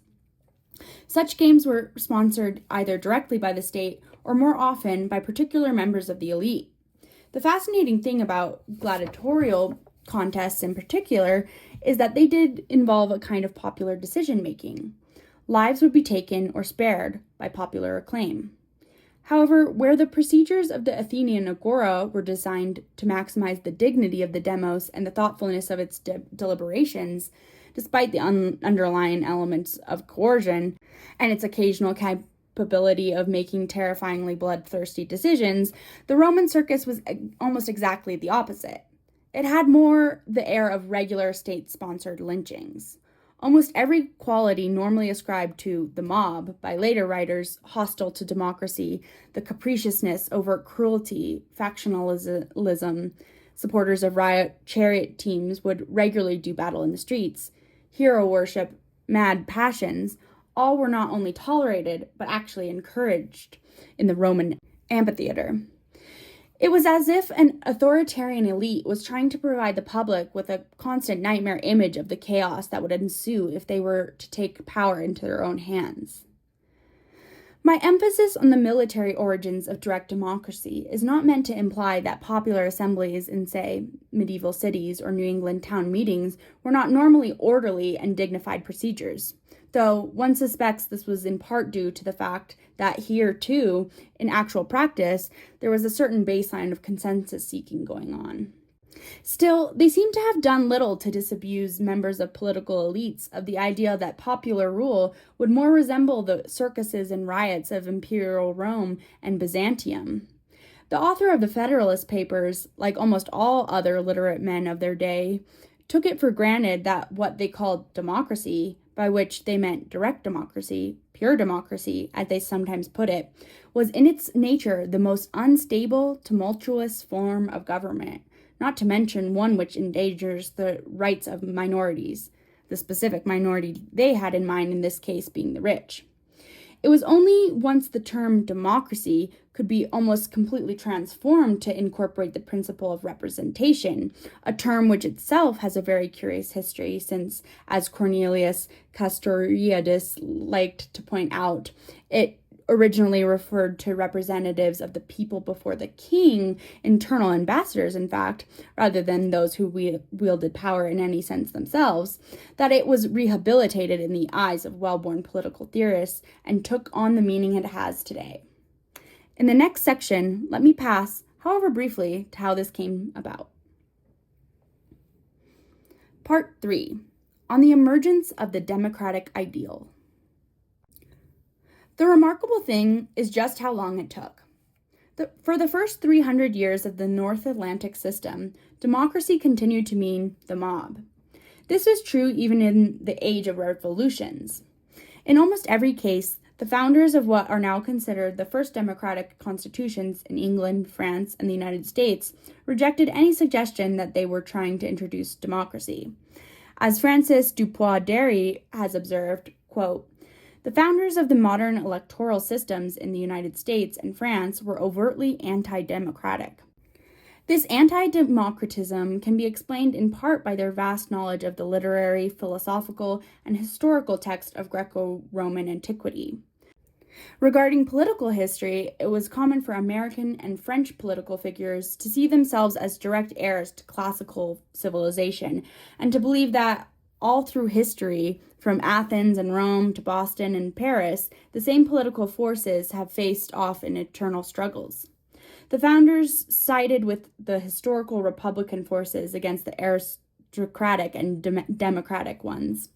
Such games were sponsored either directly by the state or more often by particular members of the elite. The fascinating thing about gladiatorial contests in particular is that they did involve a kind of popular decision-making. Lives would be taken or spared by popular acclaim. However, where the procedures of the Athenian agora were designed to maximize the dignity of the demos and the thoughtfulness of its deliberations, despite the underlying elements of coercion and its occasional capability of making terrifyingly bloodthirsty decisions, the Roman circus was almost exactly the opposite. It had more the air of regular state-sponsored lynchings. Almost every quality normally ascribed to the mob by later writers hostile to democracy, the capriciousness, overt cruelty, factionalism, supporters of riot chariot teams would regularly do battle in the streets, hero worship, mad passions, all were not only tolerated, but actually encouraged in the Roman amphitheater. It was as if an authoritarian elite was trying to provide the public with a constant nightmare image of the chaos that would ensue if they were to take power into their own hands. My emphasis on the military origins of direct democracy is not meant to imply that popular assemblies in, say, medieval cities or New England town meetings were not normally orderly and dignified procedures, though one suspects this was in part due to the fact that here, too, in actual practice, there was a certain baseline of consensus seeking going on. Still, they seem to have done little to disabuse members of political elites of the idea that popular rule would more resemble the circuses and riots of imperial Rome and Byzantium. The author of the Federalist Papers, like almost all other literate men of their day, took it for granted that what they called democracy, by which they meant direct democracy, pure democracy, as they sometimes put it, was in its nature the most unstable, tumultuous form of government, not to mention one which endangers the rights of minorities, the specific minority they had in mind in this case being the rich. It was only once the term democracy could be almost completely transformed to incorporate the principle of representation, a term which itself has a very curious history since, as Cornelius Castoriadis liked to point out, it originally referred to representatives of the people before the king, internal ambassadors, in fact, rather than those who wielded power in any sense themselves, that it was rehabilitated in the eyes of well-born political theorists and took on the meaning it has today. In the next section, let me pass, however briefly, to how this came about. Part 3. On the emergence of the democratic ideal. The remarkable thing is just how long it took. For the first 300 years of the North Atlantic system, democracy continued to mean the mob. This was true even in the age of revolutions. In almost every case, the founders of what are now considered the first democratic constitutions in England, France, and the United States rejected any suggestion that they were trying to introduce democracy. As Francis Dupuis-Derry has observed, quote, "The founders of the modern electoral systems in the United States and France were overtly anti-democratic. This anti-democratism can be explained in part by their vast knowledge of the literary, philosophical, and historical text of Greco-Roman antiquity. Regarding political history, it was common for American and French political figures to see themselves as direct heirs to classical civilization, and to believe that all through history, from Athens and Rome to Boston and Paris, the same political forces have faced off in eternal struggles. The founders sided with the historical Republican forces against the aristocratic and democratic ones.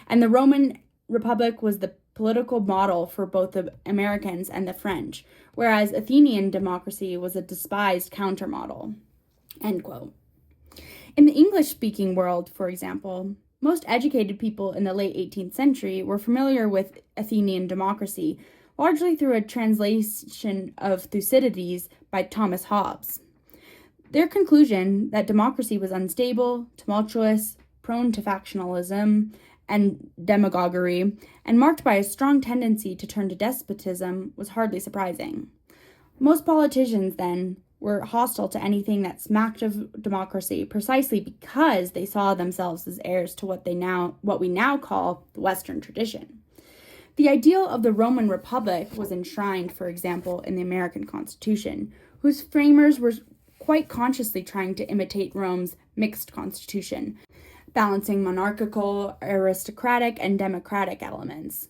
And the Roman Republic was the political model for both the Americans and the French, whereas Athenian democracy was a despised countermodel." End quote. In the English-speaking world, for example, most educated people in the late 18th century were familiar with Athenian democracy, largely through a translation of Thucydides by Thomas Hobbes. Their conclusion that democracy was unstable, tumultuous, prone to factionalism and demagoguery, and marked by a strong tendency to turn to despotism was hardly surprising. Most politicians, then, were hostile to anything that smacked of democracy precisely because they saw themselves as heirs to what we now call the Western tradition. The ideal of the Roman Republic was enshrined, for example, in the American Constitution, whose framers were quite consciously trying to imitate Rome's mixed constitution, balancing monarchical, aristocratic, and democratic elements.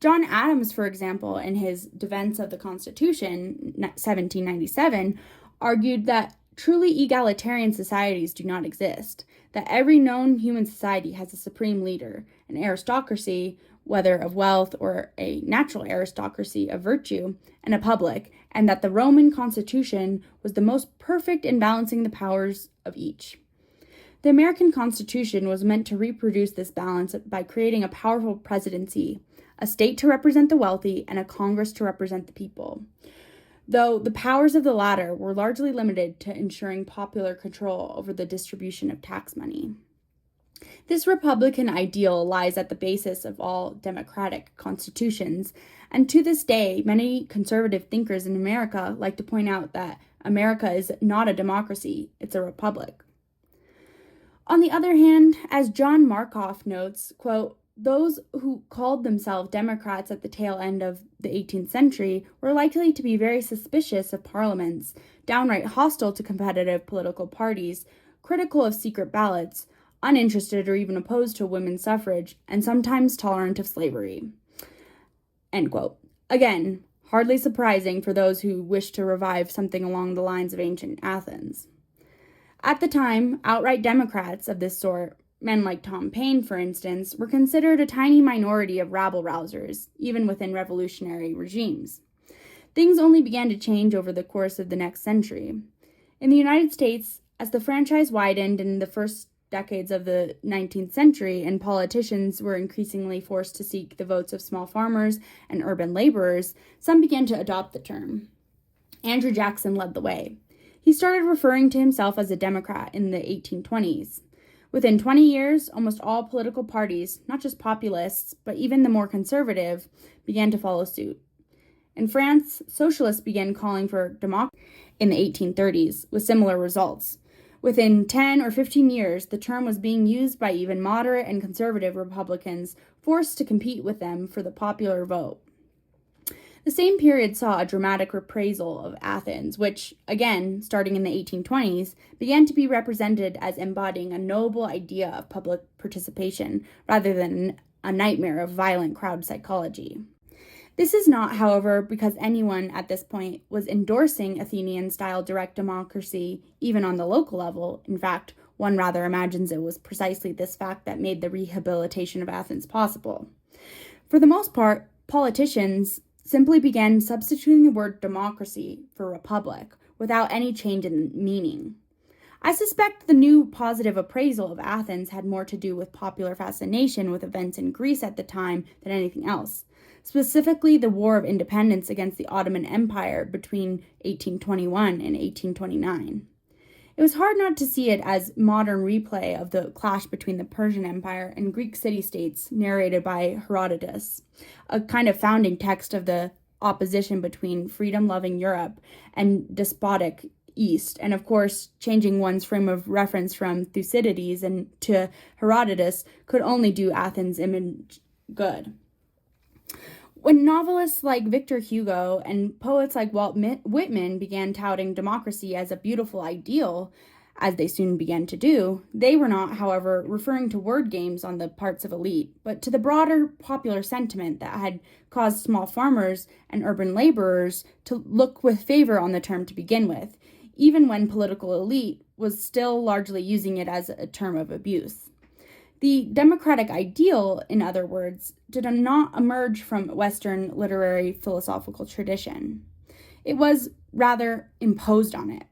John Adams, for example, in his Defense of the Constitution, 1797, argued that truly egalitarian societies do not exist, that every known human society has a supreme leader, an aristocracy, whether of wealth or a natural aristocracy of virtue, and a public, and that the Roman constitution was the most perfect in balancing the powers of each. The American Constitution was meant to reproduce this balance by creating a powerful presidency, a state to represent the wealthy, and a Congress to represent the people, though the powers of the latter were largely limited to ensuring popular control over the distribution of tax money. This Republican ideal lies at the basis of all democratic constitutions, and to this day, many conservative thinkers in America like to point out that America is not a democracy, it's a republic. On the other hand, as John Markoff notes, quote, those who called themselves Democrats at the tail end of the 18th century were likely to be very suspicious of parliaments, downright hostile to competitive political parties, critical of secret ballots, uninterested or even opposed to women's suffrage, and sometimes tolerant of slavery. End quote. Again, hardly surprising for those who wish to revive something along the lines of ancient Athens. At the time, outright Democrats of this sort, men like Tom Paine, for instance, were considered a tiny minority of rabble-rousers, even within revolutionary regimes. Things only began to change over the course of the next century. In the United States, as the franchise widened in the first decades of the 19th century and politicians were increasingly forced to seek the votes of small farmers and urban laborers, some began to adopt the term. Andrew Jackson led the way. He started referring to himself as a Democrat in the 1820s. Within 20 years, almost all political parties, not just populists, but even the more conservative, began to follow suit. In France, socialists began calling for democracy in the 1830s, with similar results. Within 10 or 15 years, the term was being used by even moderate and conservative Republicans forced to compete with them for the popular vote. The same period saw a dramatic reprisal of Athens, which, again, starting in the 1820s, began to be represented as embodying a noble idea of public participation rather than a nightmare of violent crowd psychology. This is not, however, because anyone at this point was endorsing Athenian-style direct democracy, even on the local level. In fact, one rather imagines it was precisely this fact that made the rehabilitation of Athens possible. For the most part, politicians simply began substituting the word democracy for republic, without any change in meaning. I suspect the new positive appraisal of Athens had more to do with popular fascination with events in Greece at the time than anything else, specifically the War of Independence against the Ottoman Empire between 1821 and 1829. It was hard not to see it as modern replay of the clash between the Persian Empire and Greek city-states narrated by Herodotus, a kind of founding text of the opposition between freedom-loving Europe and despotic East, and of course, changing one's frame of reference from Thucydides and to Herodotus could only do Athens' image good. When novelists like Victor Hugo and poets like Walt Whitman began touting democracy as a beautiful ideal, as they soon began to do, they were not, however, referring to word games on the parts of elite, but to the broader popular sentiment that had caused small farmers and urban laborers to look with favor on the term to begin with, even when political elite was still largely using it as a term of abuse. The democratic ideal, in other words, did not emerge from Western literary philosophical tradition. It was rather imposed on it.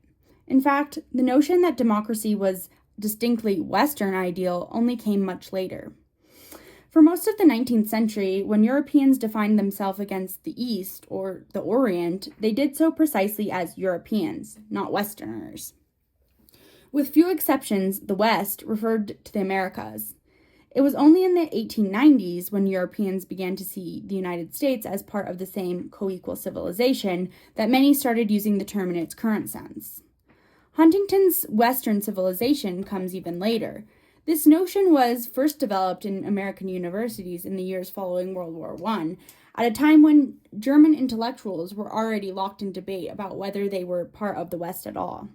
In fact, the notion that democracy was distinctly Western ideal only came much later. For most of the 19th century, when Europeans defined themselves against the East or the Orient, they did so precisely as Europeans, not Westerners. With few exceptions, the West referred to the Americas. It was only in the 1890s when Europeans began to see the United States as part of the same co-equal civilization that many started using the term in its current sense. Huntington's Western civilization comes even later. This notion was first developed in American universities in the years following World War I, at a time when German intellectuals were already locked in debate about whether they were part of the West at all.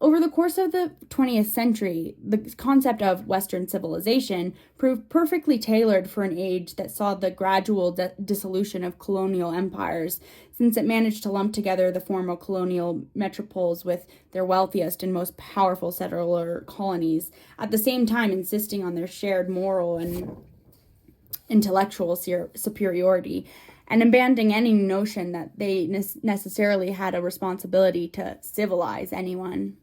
Over the course of the 20th century, the concept of Western civilization proved perfectly tailored for an age that saw the gradual dissolution of colonial empires, since it managed to lump together the former colonial metropoles with their wealthiest and most powerful settler colonies, at the same time insisting on their shared moral and intellectual superiority, and abandoning any notion that they necessarily had a responsibility to civilize anyone.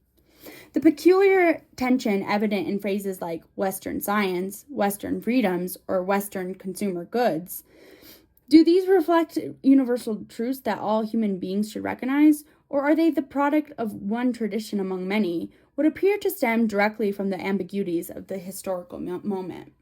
The peculiar tension evident in phrases like Western science, Western freedoms, or Western consumer goods. Do these reflect universal truths that all human beings should recognize, or are they the product of one tradition among many, would appear to stem directly from the ambiguities of the historical moment?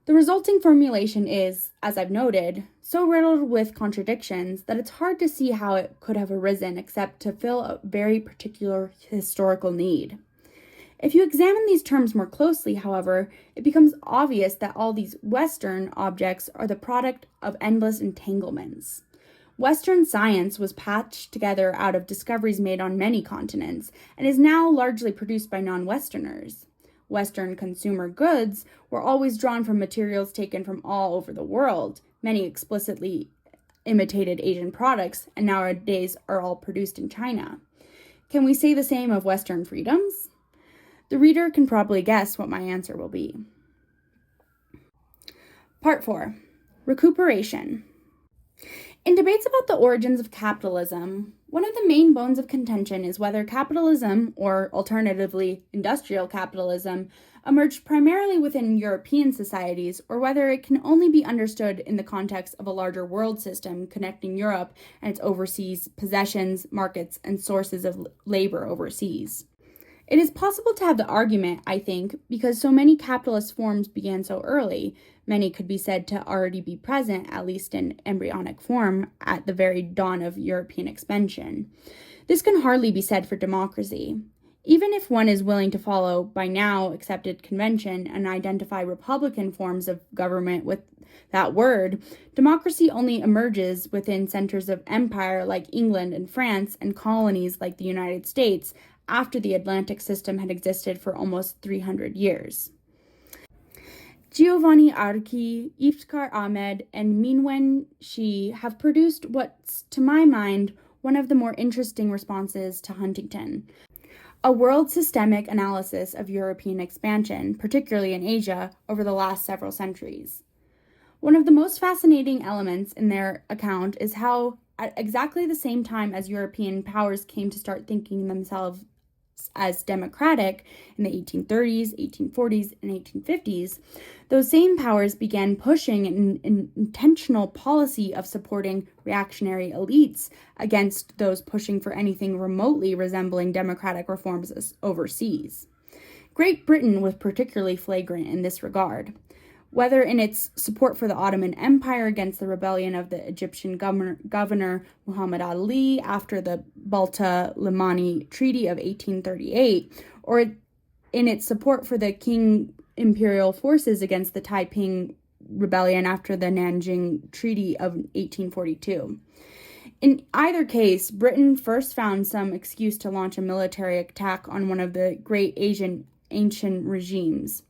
The resulting formulation is, as I've noted, so riddled with contradictions that it's hard to see how it could have arisen except to fill a very particular historical need. If you examine these terms more closely, however, it becomes obvious that all these Western objects are the product of endless entanglements. Western science was patched together out of discoveries made on many continents and is now largely produced by non-Westerners. Western consumer goods were always drawn from materials taken from all over the world, many explicitly imitated Asian products, and nowadays are all produced in China. Can we say the same of Western freedoms? The reader can probably guess what my answer will be. Part 4. Recuperation. In debates about the origins of capitalism, one of the main bones of contention is whether capitalism, or alternatively industrial capitalism, emerged primarily within European societies, or whether it can only be understood in the context of a larger world system connecting Europe and its overseas possessions, markets, and sources of labor overseas. It is possible to have the argument, I think, because so many capitalist forms began so early, many could be said to already be present, at least in embryonic form, at the very dawn of European expansion. This can hardly be said for democracy. Even if one is willing to follow by now accepted convention and identify republican forms of government with that word, democracy only emerges within centers of empire like England and France and colonies like the United States, after the Atlantic system had existed for almost 300 years. Giovanni Archi, Iftikhar Ahmed, and Minwen Shi have produced what's, to my mind, one of the more interesting responses to Huntington, a world systemic analysis of European expansion, particularly in Asia, over the last several centuries. One of the most fascinating elements in their account is how, at exactly the same time as European powers came to start thinking themselves as democratic in the 1830s, 1840s, and 1850s, those same powers began pushing an intentional policy of supporting reactionary elites against those pushing for anything remotely resembling democratic reforms overseas. Great Britain was particularly flagrant in this regard. Whether in its support for the Ottoman Empire against the rebellion of the Egyptian governor Muhammad Ali after the Balta-Limani Treaty of 1838, or in its support for the Qing imperial forces against the Taiping rebellion after the Nanjing Treaty of 1842. In either case, Britain first found some excuse to launch a military attack on one of the great ancient regimes,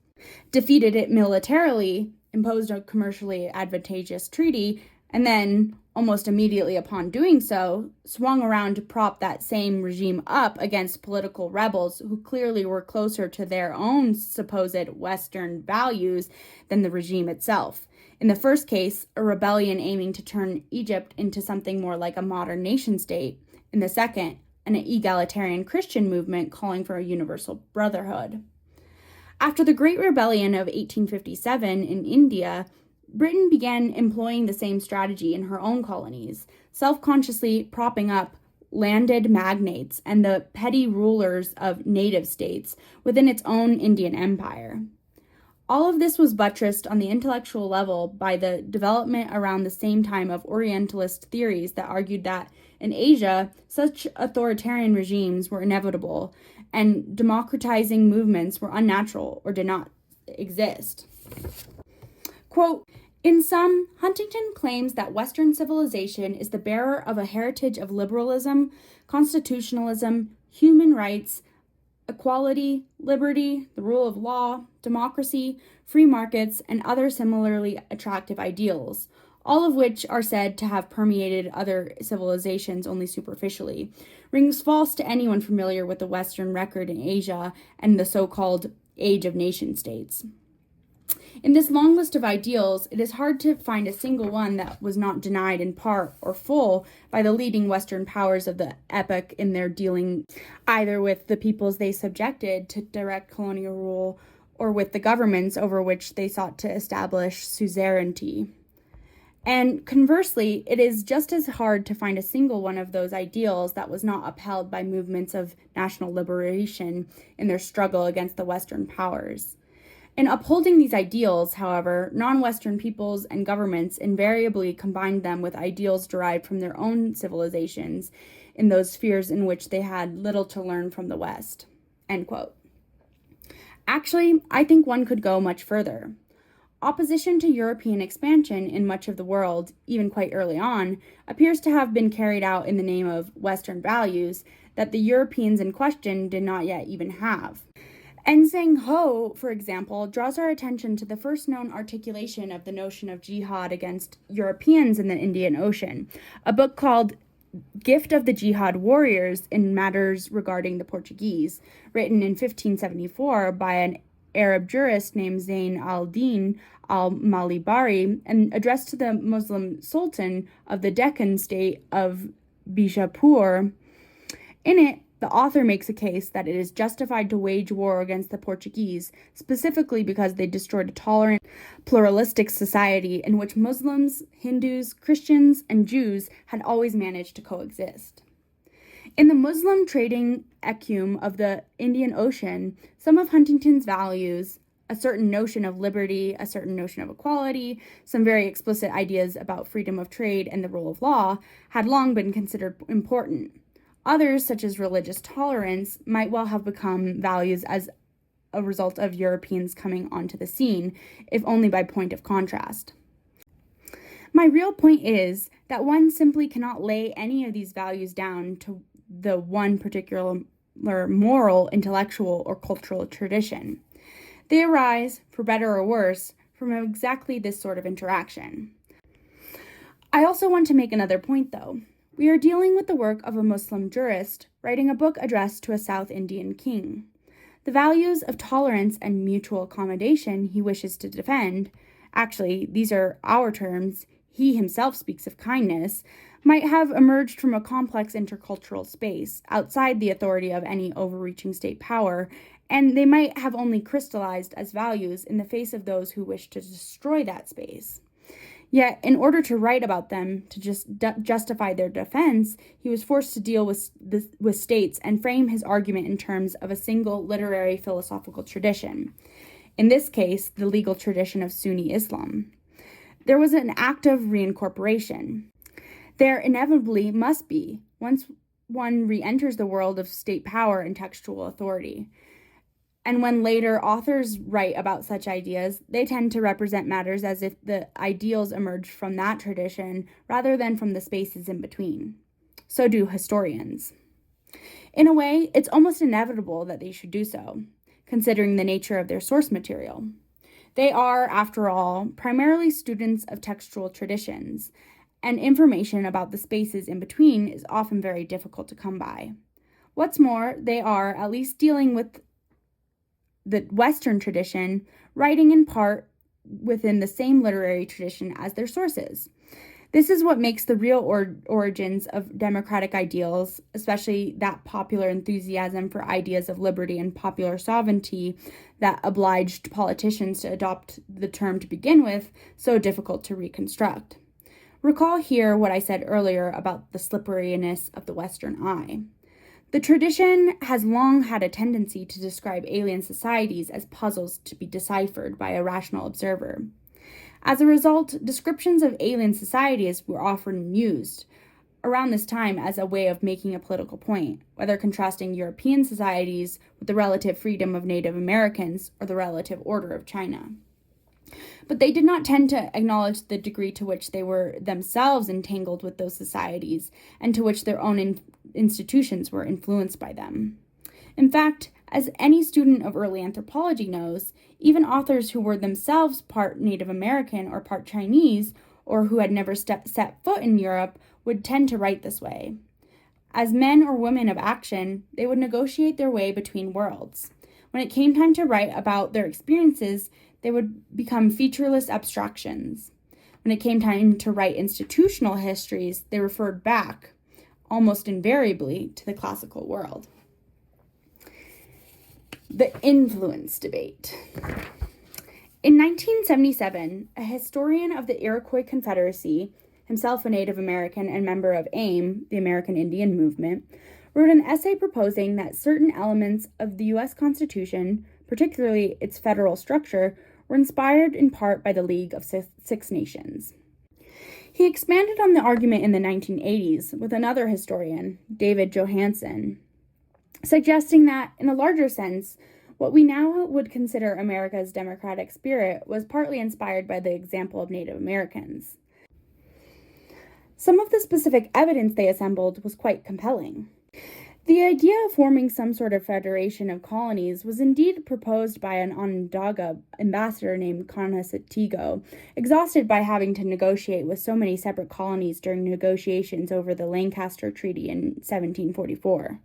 defeated it militarily, imposed a commercially advantageous treaty, and then, almost immediately upon doing so, swung around to prop that same regime up against political rebels who clearly were closer to their own supposed Western values than the regime itself. In the first case, a rebellion aiming to turn Egypt into something more like a modern nation-state. In the second, an egalitarian Christian movement calling for a universal brotherhood. After the Great Rebellion of 1857 in India, Britain began employing the same strategy in her own colonies, self-consciously propping up landed magnates and the petty rulers of native states within its own Indian empire. All of this was buttressed on the intellectual level by the development around the same time of Orientalist theories that argued that in Asia, such authoritarian regimes were inevitable and democratizing movements were unnatural or did not exist. Quote, in sum, Huntington claims that Western civilization is the bearer of a heritage of liberalism, constitutionalism, human rights, equality, liberty, the rule of law, democracy, free markets, and other similarly attractive ideals, all of which are said to have permeated other civilizations only superficially, rings false to anyone familiar with the Western record in Asia and the so-called Age of Nation-States. In this long list of ideals, it is hard to find a single one that was not denied in part or full by the leading Western powers of the epoch in their dealing either with the peoples they subjected to direct colonial rule or with the governments over which they sought to establish suzerainty. And conversely, it is just as hard to find a single one of those ideals that was not upheld by movements of national liberation in their struggle against the Western powers. In upholding these ideals, however, non-Western peoples and governments invariably combined them with ideals derived from their own civilizations in those spheres in which they had little to learn from the West. End quote. Actually, I think one could go much further. Opposition to European expansion in much of the world, even quite early on, appears to have been carried out in the name of Western values that the Europeans in question did not yet even have. Enseng Ho, for example, draws our attention to the first known articulation of the notion of jihad against Europeans in the Indian Ocean, a book called Gift of the Jihad Warriors in Matters Regarding the Portuguese, written in 1574 by an Arab jurist named Zain al-Din al-Malibari and addressed to the Muslim Sultan of the Deccan state of Bijapur. In it, the author makes a case that it is justified to wage war against the Portuguese, specifically because they destroyed a tolerant, pluralistic society in which Muslims, Hindus, Christians, and Jews had always managed to coexist. In the Muslim trading ecume of the Indian Ocean, some of Huntington's values, a certain notion of liberty, a certain notion of equality, some very explicit ideas about freedom of trade and the rule of law, had long been considered important. Others, such as religious tolerance, might well have become values as a result of Europeans coming onto the scene, if only by point of contrast. My real point is that one simply cannot lay any of these values down to the one particular moral, intellectual, or cultural tradition. They arise, for better or worse, from exactly this sort of interaction. I also want to make another point, though. We are dealing with the work of a Muslim jurist writing a book addressed to a South Indian king. The values of tolerance and mutual accommodation he wishes to defend, actually, these are our terms, he himself speaks of kindness, might have emerged from a complex intercultural space outside the authority of any overreaching state power, and they might have only crystallized as values in the face of those who wish to destroy that space. Yet, in order to write about them, to justify their defense, he was forced to deal with states and frame his argument in terms of a single literary philosophical tradition. In this case, the legal tradition of Sunni Islam. There was an act of reincorporation. There inevitably must be, once one re-enters the world of state power and textual authority. And when later authors write about such ideas, they tend to represent matters as if the ideals emerged from that tradition rather than from the spaces in between. So do historians. In a way, it's almost inevitable that they should do so, considering the nature of their source material. They are, after all, primarily students of textual traditions, and information about the spaces in between is often very difficult to come by. What's more, they are at least dealing with the Western tradition, writing in part within the same literary tradition as their sources. This is what makes the real origins of democratic ideals, especially that popular enthusiasm for ideas of liberty and popular sovereignty that obliged politicians to adopt the term to begin with, so difficult to reconstruct. Recall here what I said earlier about the slipperiness of the Western eye. The tradition has long had a tendency to describe alien societies as puzzles to be deciphered by a rational observer. As a result, descriptions of alien societies were often used around this time as a way of making a political point, whether contrasting European societies with the relative freedom of Native Americans or the relative order of China. But they did not tend to acknowledge the degree to which they were themselves entangled with those societies and to which their own institutions were influenced by them. In fact, as any student of early anthropology knows, even authors who were themselves part Native American or part Chinese, or who had never set foot in Europe, would tend to write this way. As men or women of action, they would negotiate their way between worlds. When it came time to write about their experiences, they would become featureless abstractions. When it came time to write institutional histories, they referred back, almost invariably, to the classical world. The influence debate. In 1977, a historian of the Iroquois Confederacy, himself a Native American and member of AIM, the American Indian Movement, wrote an essay proposing that certain elements of the U.S. Constitution, particularly its federal structure, were inspired in part by the League of Six Nations. He expanded on the argument in the 1980s with another historian, David Johansen, suggesting that, in a larger sense, what we now would consider America's democratic spirit was partly inspired by the example of Native Americans. Some of the specific evidence they assembled was quite compelling. The idea of forming some sort of federation of colonies was indeed proposed by an Onondaga ambassador named Conasatigo, exhausted by having to negotiate with so many separate colonies during negotiations over the Lancaster Treaty in 1744.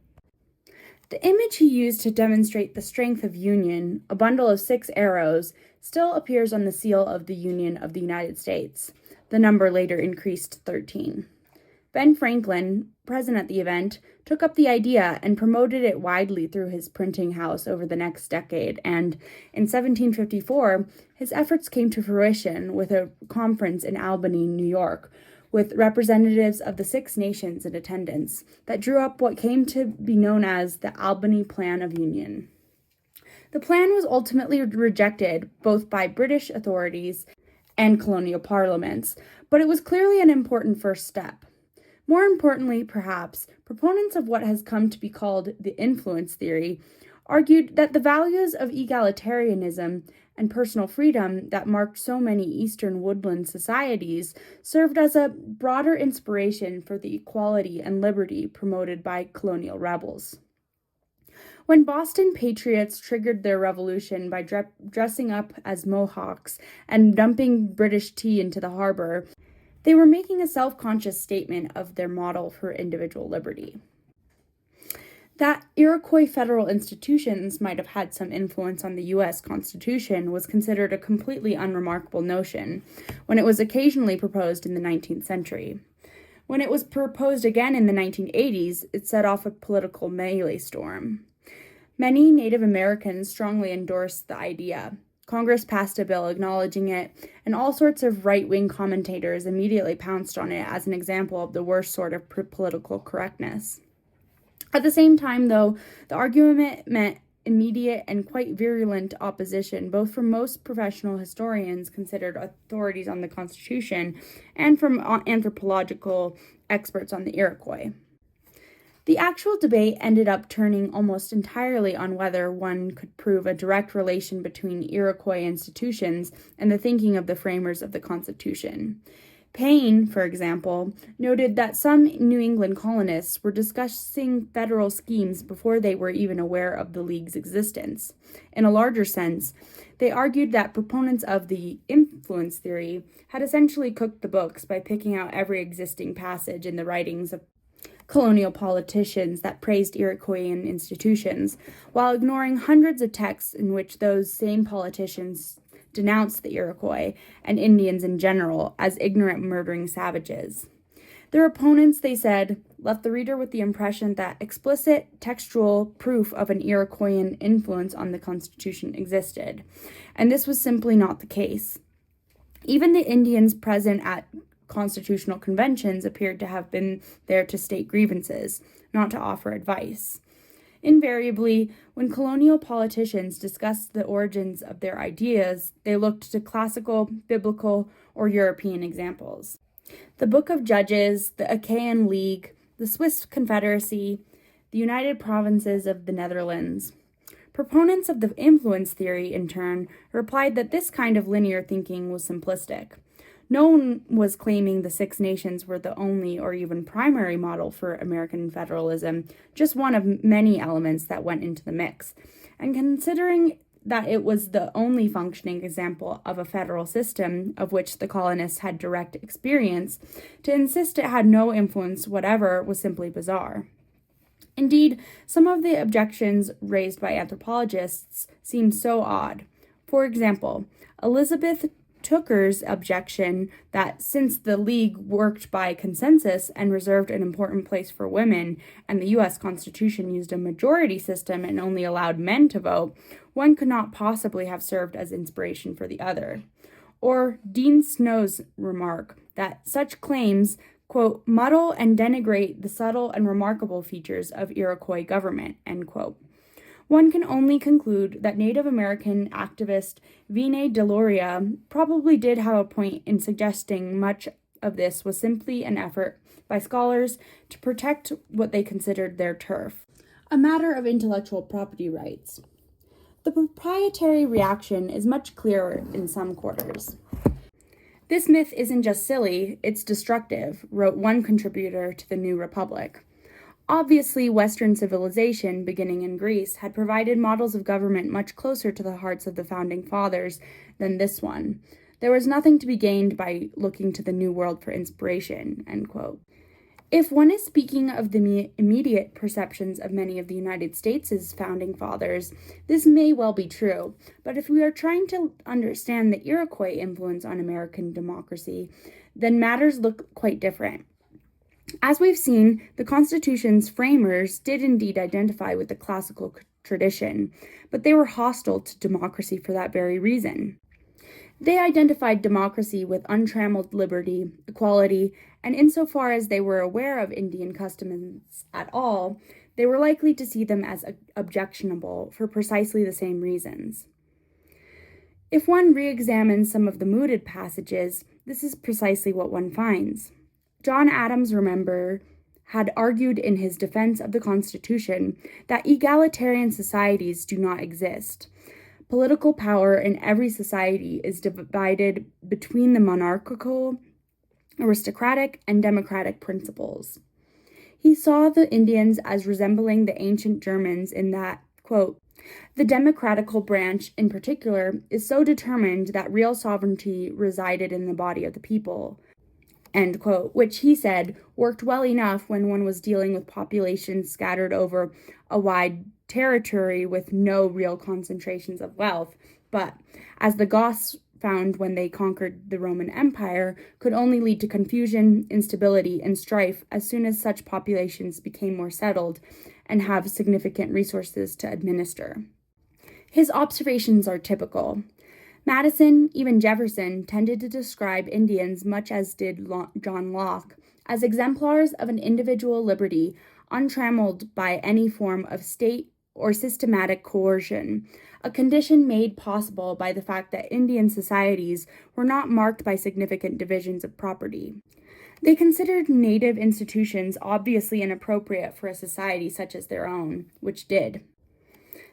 The image he used to demonstrate the strength of union, a bundle of 6 arrows, still appears on the seal of the Union of the United States. The number later increased to 13. Ben Franklin, present at the event, took up the idea and promoted it widely through his printing house over the next decade, and in 1754, his efforts came to fruition with a conference in Albany, New York, with representatives of the 6 nations in attendance, that drew up what came to be known as the Albany Plan of Union. The plan was ultimately rejected both by British authorities and colonial parliaments, but it was clearly an important first step. More importantly, perhaps, proponents of what has come to be called the influence theory argued that the values of egalitarianism and personal freedom that marked so many Eastern woodland societies served as a broader inspiration for the equality and liberty promoted by colonial rebels. When Boston patriots triggered their revolution by dressing up as Mohawks and dumping British tea into the harbor, they were making a self-conscious statement of their model for individual liberty. That Iroquois federal institutions might have had some influence on the U.S. Constitution was considered a completely unremarkable notion when it was occasionally proposed in the 19th century. When it was proposed again in the 1980s, it set off a political melee storm. Many Native Americans strongly endorsed the idea. Congress passed a bill acknowledging it, and all sorts of right-wing commentators immediately pounced on it as an example of the worst sort of political correctness. At the same time, though, the argument met immediate and quite virulent opposition, both from most professional historians considered authorities on the Constitution and from anthropological experts on the Iroquois. The actual debate ended up turning almost entirely on whether one could prove a direct relation between Iroquois institutions and the thinking of the framers of the Constitution. Payne, for example, noted that some New England colonists were discussing federal schemes before they were even aware of the League's existence. In a larger sense, they argued that proponents of the influence theory had essentially cooked the books by picking out every existing passage in the writings of colonial politicians that praised Iroquoian institutions, while ignoring hundreds of texts in which those same politicians denounced the Iroquois and Indians in general as ignorant, murdering savages. Their opponents, they said, left the reader with the impression that explicit textual proof of an Iroquoian influence on the Constitution existed, and this was simply not the case. Even the Indians present at constitutional conventions appeared to have been there to state grievances, not to offer advice. Invariably, when colonial politicians discussed the origins of their ideas, they looked to classical, biblical, or European examples. The Book of Judges, the Achaean League, the Swiss Confederacy, the United Provinces of the Netherlands. Proponents of the influence theory, in turn, replied that this kind of linear thinking was simplistic. No one was claiming the Six Nations were the only or even primary model for American federalism, just one of many elements that went into the mix. And considering that it was the only functioning example of a federal system of which the colonists had direct experience, to insist it had no influence whatever was simply bizarre. Indeed, some of the objections raised by anthropologists seem so odd. For example, Elizabeth Tooker's objection that since the League worked by consensus and reserved an important place for women, and the U.S. Constitution used a majority system and only allowed men to vote, one could not possibly have served as inspiration for the other. Or Dean Snow's remark that such claims, quote, muddle and denigrate the subtle and remarkable features of Iroquois government, end quote. One can only conclude that Native American activist Vine Deloria probably did have a point in suggesting much of this was simply an effort by scholars to protect what they considered their turf, a matter of intellectual property rights. The proprietary reaction is much clearer in some quarters. This myth isn't just silly, it's destructive, wrote one contributor to the New Republic. Obviously, Western civilization, beginning in Greece, had provided models of government much closer to the hearts of the founding fathers than this one. There was nothing to be gained by looking to the New World for inspiration, end quote. If one is speaking of the immediate perceptions of many of the United States' founding fathers, this may well be true, but if we are trying to understand the Iroquois influence on American democracy, then matters look quite different. As we've seen, the Constitution's framers did indeed identify with the classical tradition, but they were hostile to democracy for that very reason. They identified democracy with untrammeled liberty, equality, and insofar as they were aware of Indian customs at all, they were likely to see them as objectionable for precisely the same reasons. If one re-examines some of the mooted passages, this is precisely what one finds. John Adams, remember, had argued in his defense of the Constitution that egalitarian societies do not exist. Political power in every society is divided between the monarchical, aristocratic, and democratic principles. He saw the Indians as resembling the ancient Germans in that, quote, the democratical branch in particular is so determined that real sovereignty resided in the body of the people, end quote, which he said worked well enough when one was dealing with populations scattered over a wide territory with no real concentrations of wealth, but as the Goths found when they conquered the Roman Empire, could only lead to confusion, instability, and strife as soon as such populations became more settled and have significant resources to administer. His observations are typical. Madison, even Jefferson, tended to describe Indians, much as did John Locke, as exemplars of an individual liberty untrammeled by any form of state or systematic coercion, a condition made possible by the fact that Indian societies were not marked by significant divisions of property. They considered native institutions obviously inappropriate for a society such as their own, which did.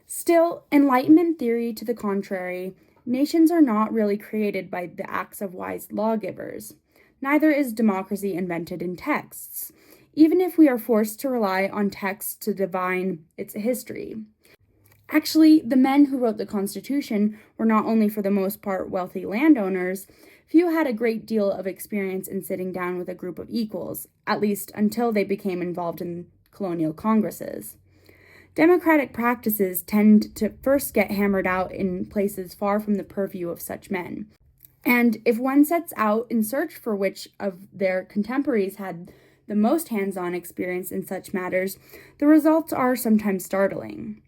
Still, Enlightenment theory to the contrary, nations are not really created by the acts of wise lawgivers. Neither is democracy invented in texts, even if we are forced to rely on texts to divine its history. Actually, the men who wrote the Constitution were not only for the most part wealthy landowners, few had a great deal of experience in sitting down with a group of equals, at least until they became involved in colonial congresses. Democratic practices tend to first get hammered out in places far from the purview of such men. And if one sets out in search for which of their contemporaries had the most hands-on experience in such matters, the results are sometimes startling.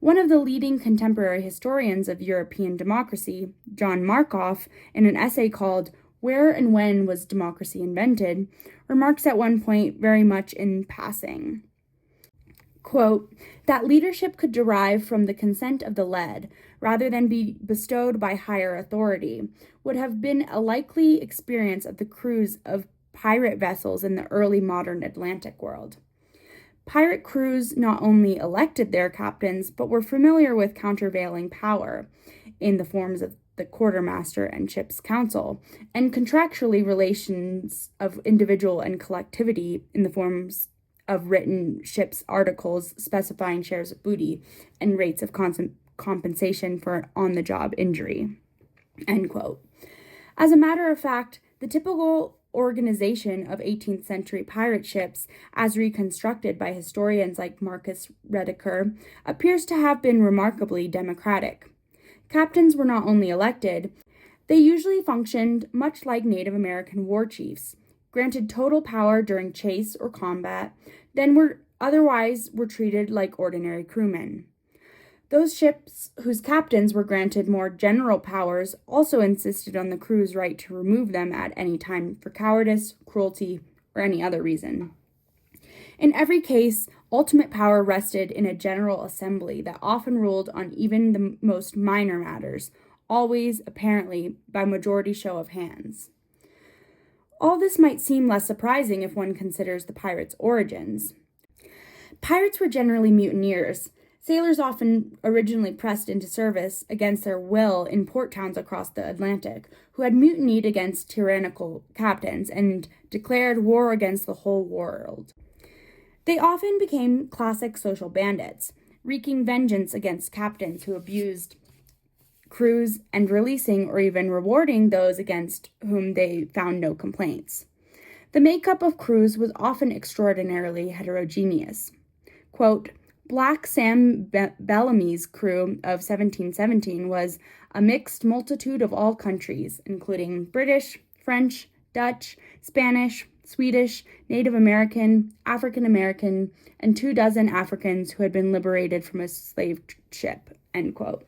One of the leading contemporary historians of European democracy, John Markoff, in an essay called Where and When Was Democracy Invented, remarks at one point very much in passing, quote, that leadership could derive from the consent of the led, rather than be bestowed by higher authority, would have been a likely experience of the crews of pirate vessels in the early modern Atlantic world. Pirate crews not only elected their captains, but were familiar with countervailing power in the forms of the quartermaster and ship's council, and contractually relations of individual and collectivity in the forms of written ship's articles specifying shares of booty and rates of compensation for on-the-job injury, end quote. As a matter of fact, the typical organization of 18th century pirate ships, as reconstructed by historians like Marcus Rediker, appears to have been remarkably democratic. Captains were not only elected, they usually functioned much like Native American war chiefs, granted total power during chase or combat, then were treated like ordinary crewmen. Those ships whose captains were granted more general powers also insisted on the crew's right to remove them at any time for cowardice, cruelty, or any other reason. In every case, ultimate power rested in a general assembly that often ruled on even the most minor matters, always, apparently, by majority show of hands. All this might seem less surprising if one considers the pirates' origins. Pirates were generally mutineers. Sailors often originally pressed into service against their will in port towns across the Atlantic, who had mutinied against tyrannical captains and declared war against the whole world. They often became classic social bandits, wreaking vengeance against captains who abused crews and releasing or even rewarding those against whom they found no complaints. The makeup of crews was often extraordinarily heterogeneous. Quote, Black Sam Bellamy's crew of 1717 was a mixed multitude of all countries, including British, French, Dutch, Spanish, Swedish, Native American, African American, and 24 Africans who had been liberated from a slave ship, end quote.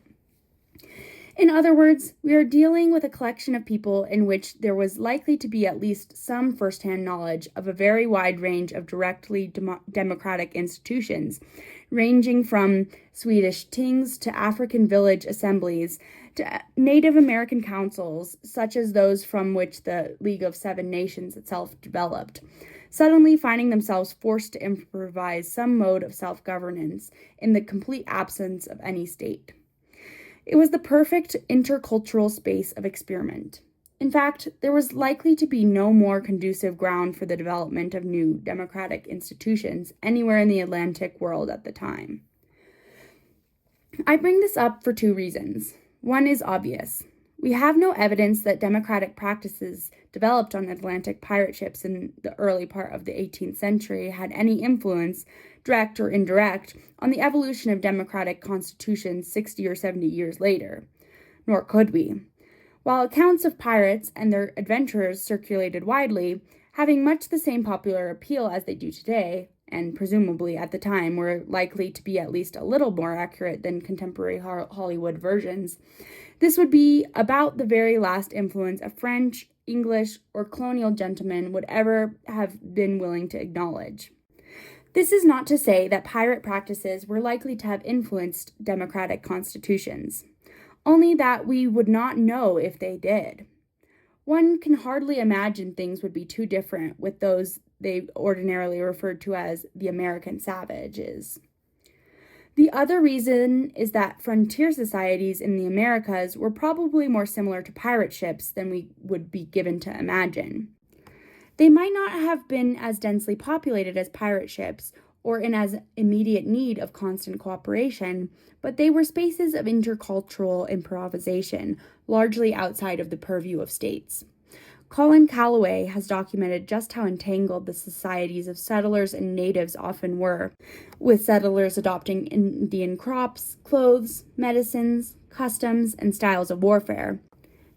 In other words, we are dealing with a collection of people in which there was likely to be at least some first-hand knowledge of a very wide range of directly democratic institutions, ranging from Swedish tings to African village assemblies to Native American councils, such as those from which the League of Seven Nations itself developed, suddenly finding themselves forced to improvise some mode of self-governance in the complete absence of any state. It was the perfect intercultural space of experiment. In fact, there was likely to be no more conducive ground for the development of new democratic institutions anywhere in the Atlantic world at the time. I bring this up for two reasons. One is obvious. We have no evidence that democratic practices developed on Atlantic pirate ships in the early part of the 18th century had any influence, direct or indirect, on the evolution of democratic constitutions 60 or 70 years later. Nor could we. While accounts of pirates and their adventurers circulated widely, having much the same popular appeal as they do today, and presumably at the time were likely to be at least a little more accurate than contemporary Hollywood versions, this would be about the very last influence a French, English, or colonial gentleman would ever have been willing to acknowledge. This is not to say that pirate practices were likely to have influenced democratic constitutions, only that we would not know if they did. One can hardly imagine things would be too different with those they ordinarily referred to as the American savages. The other reason is that frontier societies in the Americas were probably more similar to pirate ships than we would be given to imagine. They might not have been as densely populated as pirate ships or in as immediate need of constant cooperation, but they were spaces of intercultural improvisation, largely outside of the purview of states. Colin Calloway has documented just how entangled the societies of settlers and natives often were, with settlers adopting Indian crops, clothes, medicines, customs, and styles of warfare,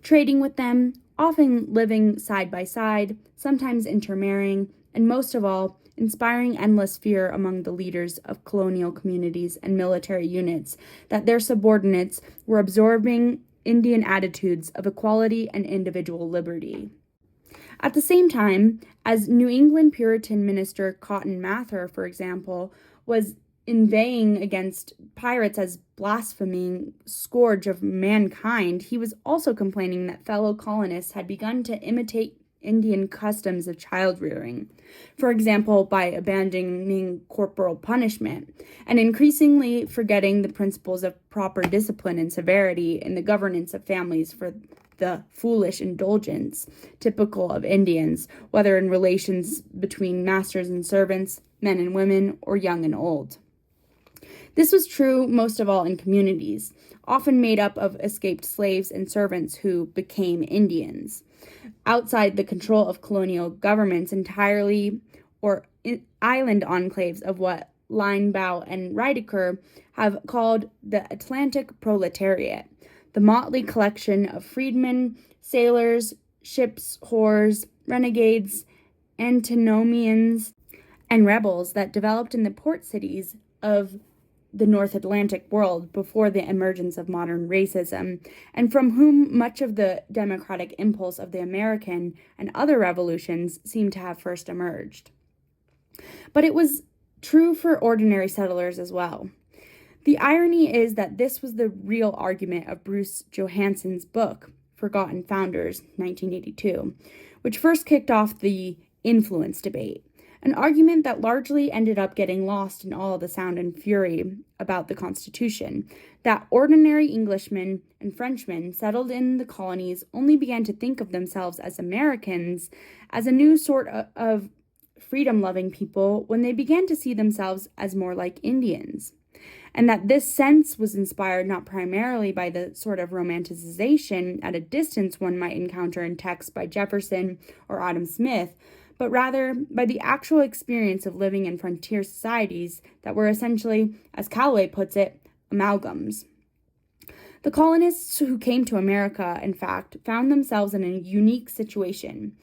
trading with them, often living side by side, sometimes intermarrying, and most of all, inspiring endless fear among the leaders of colonial communities and military units that their subordinates were absorbing Indian attitudes of equality and individual liberty. At the same time, as New England Puritan minister Cotton Mather, for example, was inveighing against pirates as blaspheming scourge of mankind, he was also complaining that fellow colonists had begun to imitate Indian customs of child rearing, for example, by abandoning corporal punishment, and increasingly forgetting the principles of proper discipline and severity in the governance of families for the foolish indulgence typical of Indians, whether in relations between masters and servants, men and women, or young and old. This was true most of all in communities, often made up of escaped slaves and servants who became Indians. outside the control of colonial governments entirely, or island enclaves of what Linebaugh and Rideker have called the Atlantic proletariat, the motley collection of freedmen, sailors, ships' whores, renegades, antinomians, and rebels that developed in the port cities of the North Atlantic world before the emergence of modern racism, and from whom much of the democratic impulse of the American and other revolutions seemed to have first emerged. But it was true for ordinary settlers as well. The irony is that this was the real argument of Bruce Johansson's book, Forgotten Founders, 1982, which first kicked off the influence debate, an argument that largely ended up getting lost in all the sound and fury about the Constitution, that ordinary Englishmen and Frenchmen settled in the colonies only began to think of themselves as Americans, as a new sort of freedom-loving people, when they began to see themselves as more like Indians, and that this sense was inspired not primarily by the sort of romanticization at a distance one might encounter in texts by Jefferson or Adam Smith, but rather by the actual experience of living in frontier societies that were essentially, as Calloway puts it, amalgams. The colonists who came to America, in fact, found themselves in a unique situation.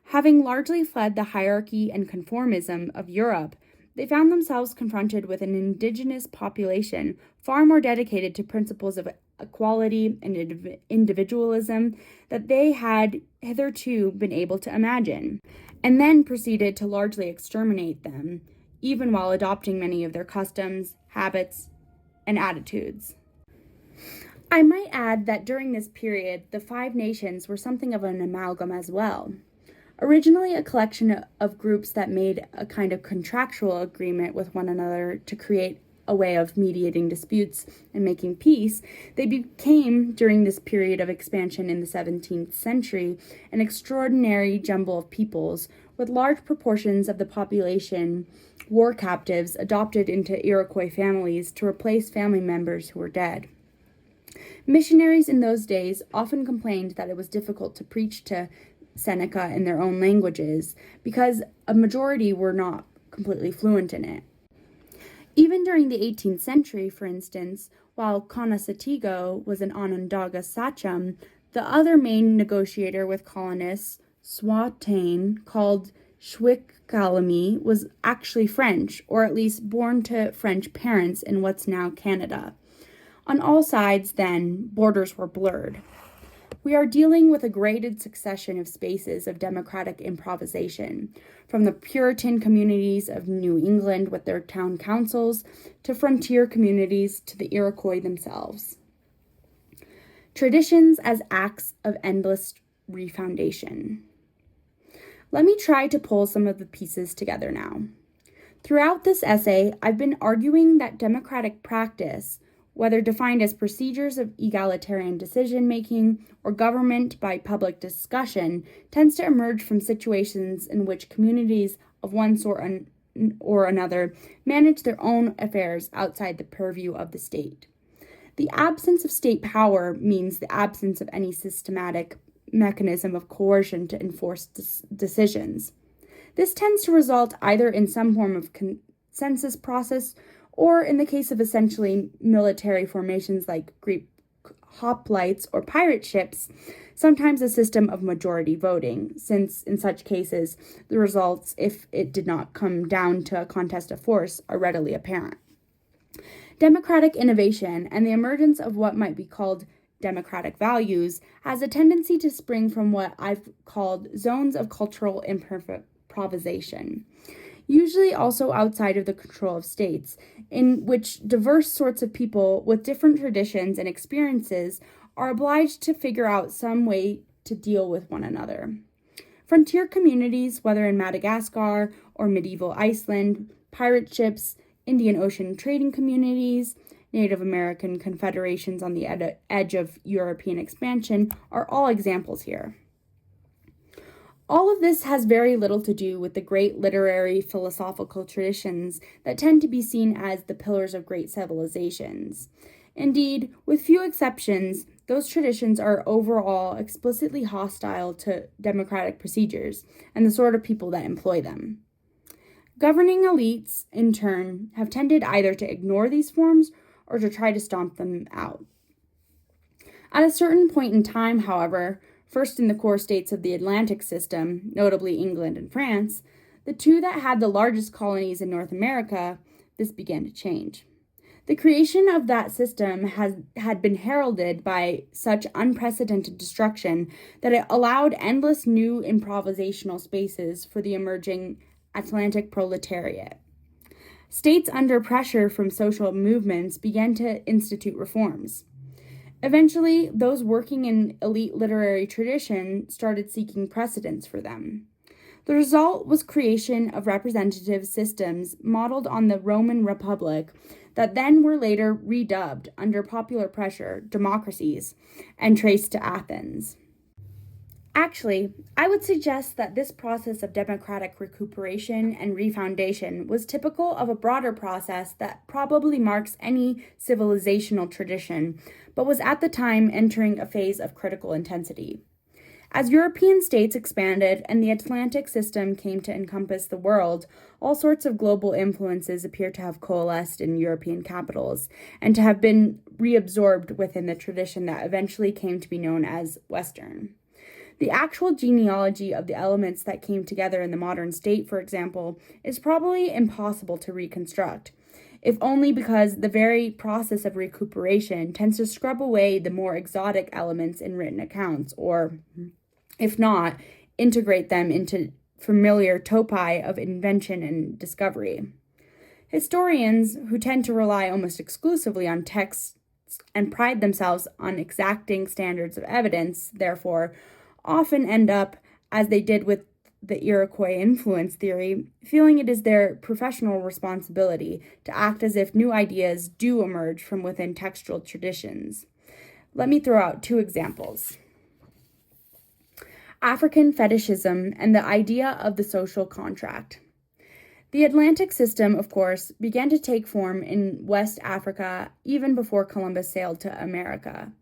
Having largely fled the hierarchy and conformism of Europe, they found themselves confronted with an indigenous population far more dedicated to principles of equality and individualism that they had hitherto been able to imagine, and then proceeded to largely exterminate them, even while adopting many of their customs, habits, and attitudes. I might add that during this period, the Five Nations were something of an amalgam as well. Originally a collection of groups that made a kind of contractual agreement with one another to create a way of mediating disputes and making peace, they became, during this period of expansion in the 17th century, an extraordinary jumble of peoples, with large proportions of the population war captives adopted into Iroquois families to replace family members who were dead. Missionaries in those days often complained that it was difficult to preach to Seneca in their own languages because a majority were not completely fluent in it. Even during the 18th century, for instance, while Conasatigo was an Onondaga sachem, the other main negotiator with colonists, Swatain, called Shwikgalami, was actually French, or at least born to French parents in what's now Canada. On all sides, then, borders were blurred. We are dealing with a graded succession of spaces of democratic improvisation, from the Puritan communities of New England with their town councils, to frontier communities, to the Iroquois themselves. Traditions as acts of endless refoundation. Let me try to pull some of the pieces together now. Throughout this essay, I've been arguing that democratic practice, whether defined as procedures of egalitarian decision-making or government by public discussion, tends to emerge from situations in which communities of one sort or another manage their own affairs outside the purview of the state. The absence of state power means the absence of any systematic mechanism of coercion to enforce decisions. This tends to result either in some form of consensus process or, in the case of essentially military formations like Greek hoplites or pirate ships, sometimes a system of majority voting, since in such cases the results, if it did not come down to a contest of force, are readily apparent. Democratic innovation and the emergence of what might be called democratic values has a tendency to spring from what I've called zones of cultural improvisation, usually also outside of the control of states, in which diverse sorts of people with different traditions and experiences are obliged to figure out some way to deal with one another. Frontier communities, whether in Madagascar or medieval Iceland, pirate ships, Indian Ocean trading communities, Native American confederations on the edge of European expansion, are all examples here. All of this has very little to do with the great literary philosophical traditions that tend to be seen as the pillars of great civilizations. Indeed, with few exceptions, those traditions are overall explicitly hostile to democratic procedures and the sort of people that employ them. Governing elites, in turn, have tended either to ignore these forms or to try to stomp them out. At a certain point in time, however, first in the core states of the Atlantic system, notably England and France, the two that had the largest colonies in North America, this began to change. The creation of that system had been heralded by such unprecedented destruction that it allowed endless new improvisational spaces for the emerging Atlantic proletariat. States under pressure from social movements began to institute reforms. Eventually, those working in elite literary tradition started seeking precedents for them. The result was creation of representative systems modeled on the Roman Republic that then were later redubbed, under popular pressure, democracies, and traced to Athens. Actually, I would suggest that this process of democratic recuperation and refoundation was typical of a broader process that probably marks any civilizational tradition, but was at the time entering a phase of critical intensity. As European states expanded and the Atlantic system came to encompass the world, all sorts of global influences appear to have coalesced in European capitals and to have been reabsorbed within the tradition that eventually came to be known as Western. The actual genealogy of the elements that came together in the modern state, for example, is probably impossible to reconstruct, if only because the very process of recuperation tends to scrub away the more exotic elements in written accounts, or, if not, integrate them into familiar topi of invention and discovery. Historians, who tend to rely almost exclusively on texts and pride themselves on exacting standards of evidence, therefore, often end up, as they did with the Iroquois influence theory, feeling it is their professional responsibility to act as if new ideas do emerge from within textual traditions. Let me throw out two examples. African fetishism and the idea of the social contract. The Atlantic system, of course, began to take form in West Africa even before Columbus sailed to America.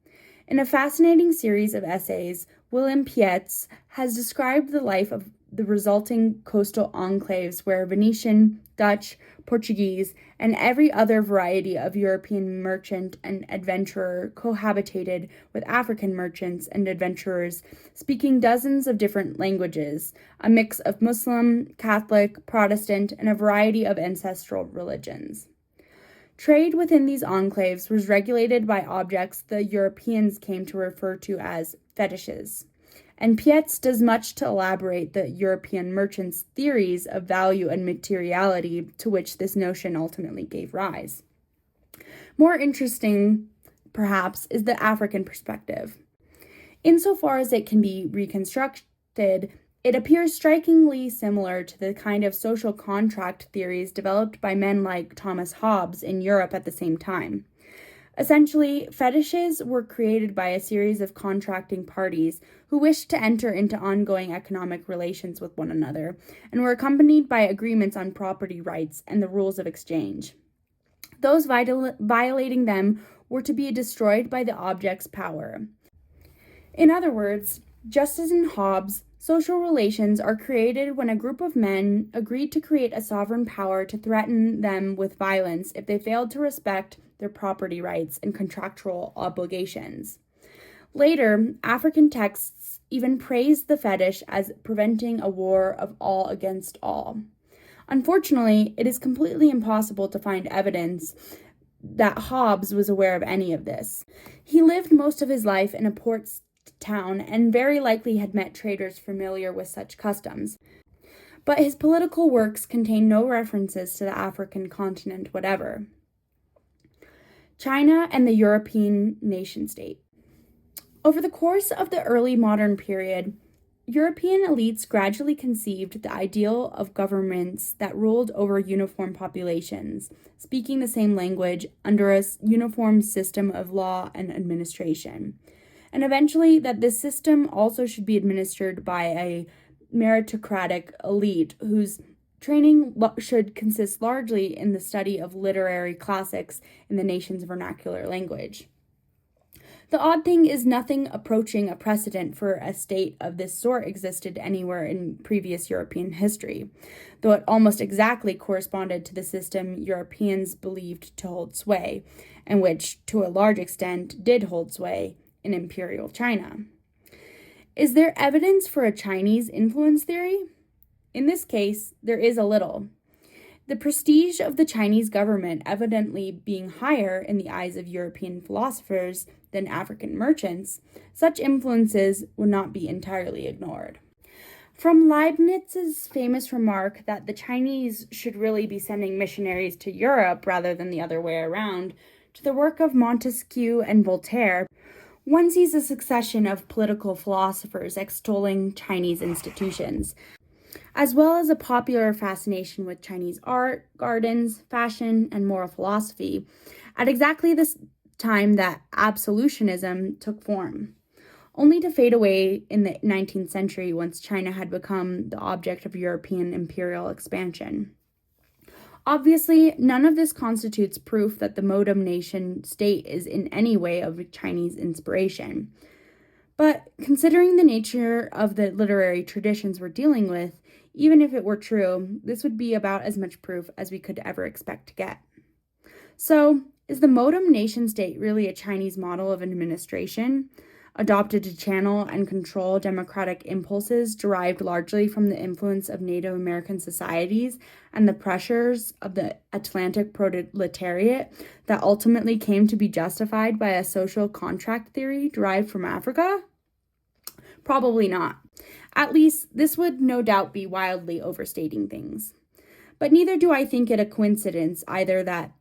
In a fascinating series of essays, Willem Pietz has described the life of the resulting coastal enclaves where Venetian, Dutch, Portuguese, and every other variety of European merchant and adventurer cohabitated with African merchants and adventurers speaking dozens of different languages, a mix of Muslim, Catholic, Protestant, and a variety of ancestral religions. Trade within these enclaves was regulated by objects the Europeans came to refer to as fetishes, and Pietz does much to elaborate the European merchants' theories of value and materiality to which this notion ultimately gave rise. More interesting, perhaps, is the African perspective. Insofar as it can be reconstructed, it appears strikingly similar to the kind of social contract theories developed by men like Thomas Hobbes in Europe at the same time. Essentially, fetishes were created by a series of contracting parties who wished to enter into ongoing economic relations with one another, and were accompanied by agreements on property rights and the rules of exchange. Those violating them were to be destroyed by the object's power. In other words, just as in Hobbes, social relations are created when a group of men agreed to create a sovereign power to threaten them with violence if they failed to respect their property rights and contractual obligations. Later, African texts even praised the fetish as preventing a war of all against all. Unfortunately, it is completely impossible to find evidence that Hobbes was aware of any of this. He lived most of his life in a port town and very likely had met traders familiar with such customs. But his political works contain no references to the African continent whatever. China and the European nation-state. Over the course of the early modern period, European elites gradually conceived the ideal of governments that ruled over uniform populations, speaking the same language under a uniform system of law and administration, and eventually that this system also should be administered by a meritocratic elite whose training should consist largely in the study of literary classics in the nation's vernacular language. The odd thing is nothing approaching a precedent for a state of this sort existed anywhere in previous European history, though it almost exactly corresponded to the system Europeans believed to hold sway, and which, to a large extent, did hold sway in imperial China. Is there evidence for a Chinese influence theory? In this case, there is a little. The prestige of the Chinese government evidently being higher in the eyes of European philosophers than African merchants, such influences would not be entirely ignored. From Leibniz's famous remark that the Chinese should really be sending missionaries to Europe rather than the other way around, to the work of Montesquieu and Voltaire, one sees a succession of political philosophers extolling Chinese institutions, as well as a popular fascination with Chinese art, gardens, fashion, and moral philosophy, at exactly the time that absolutionism took form, only to fade away in the 19th century once China had become the object of European imperial expansion. Obviously, none of this constitutes proof that the modem nation state is in any way of Chinese inspiration. But considering the nature of the literary traditions we're dealing with, even if it were true, this would be about as much proof as we could ever expect to get. So, is the modem nation state really a Chinese model of administration, adopted to channel and control democratic impulses derived largely from the influence of Native American societies and the pressures of the Atlantic proletariat that ultimately came to be justified by a social contract theory derived from Africa? Probably not. At least, this would no doubt be wildly overstating things. But neither do I think it a coincidence either that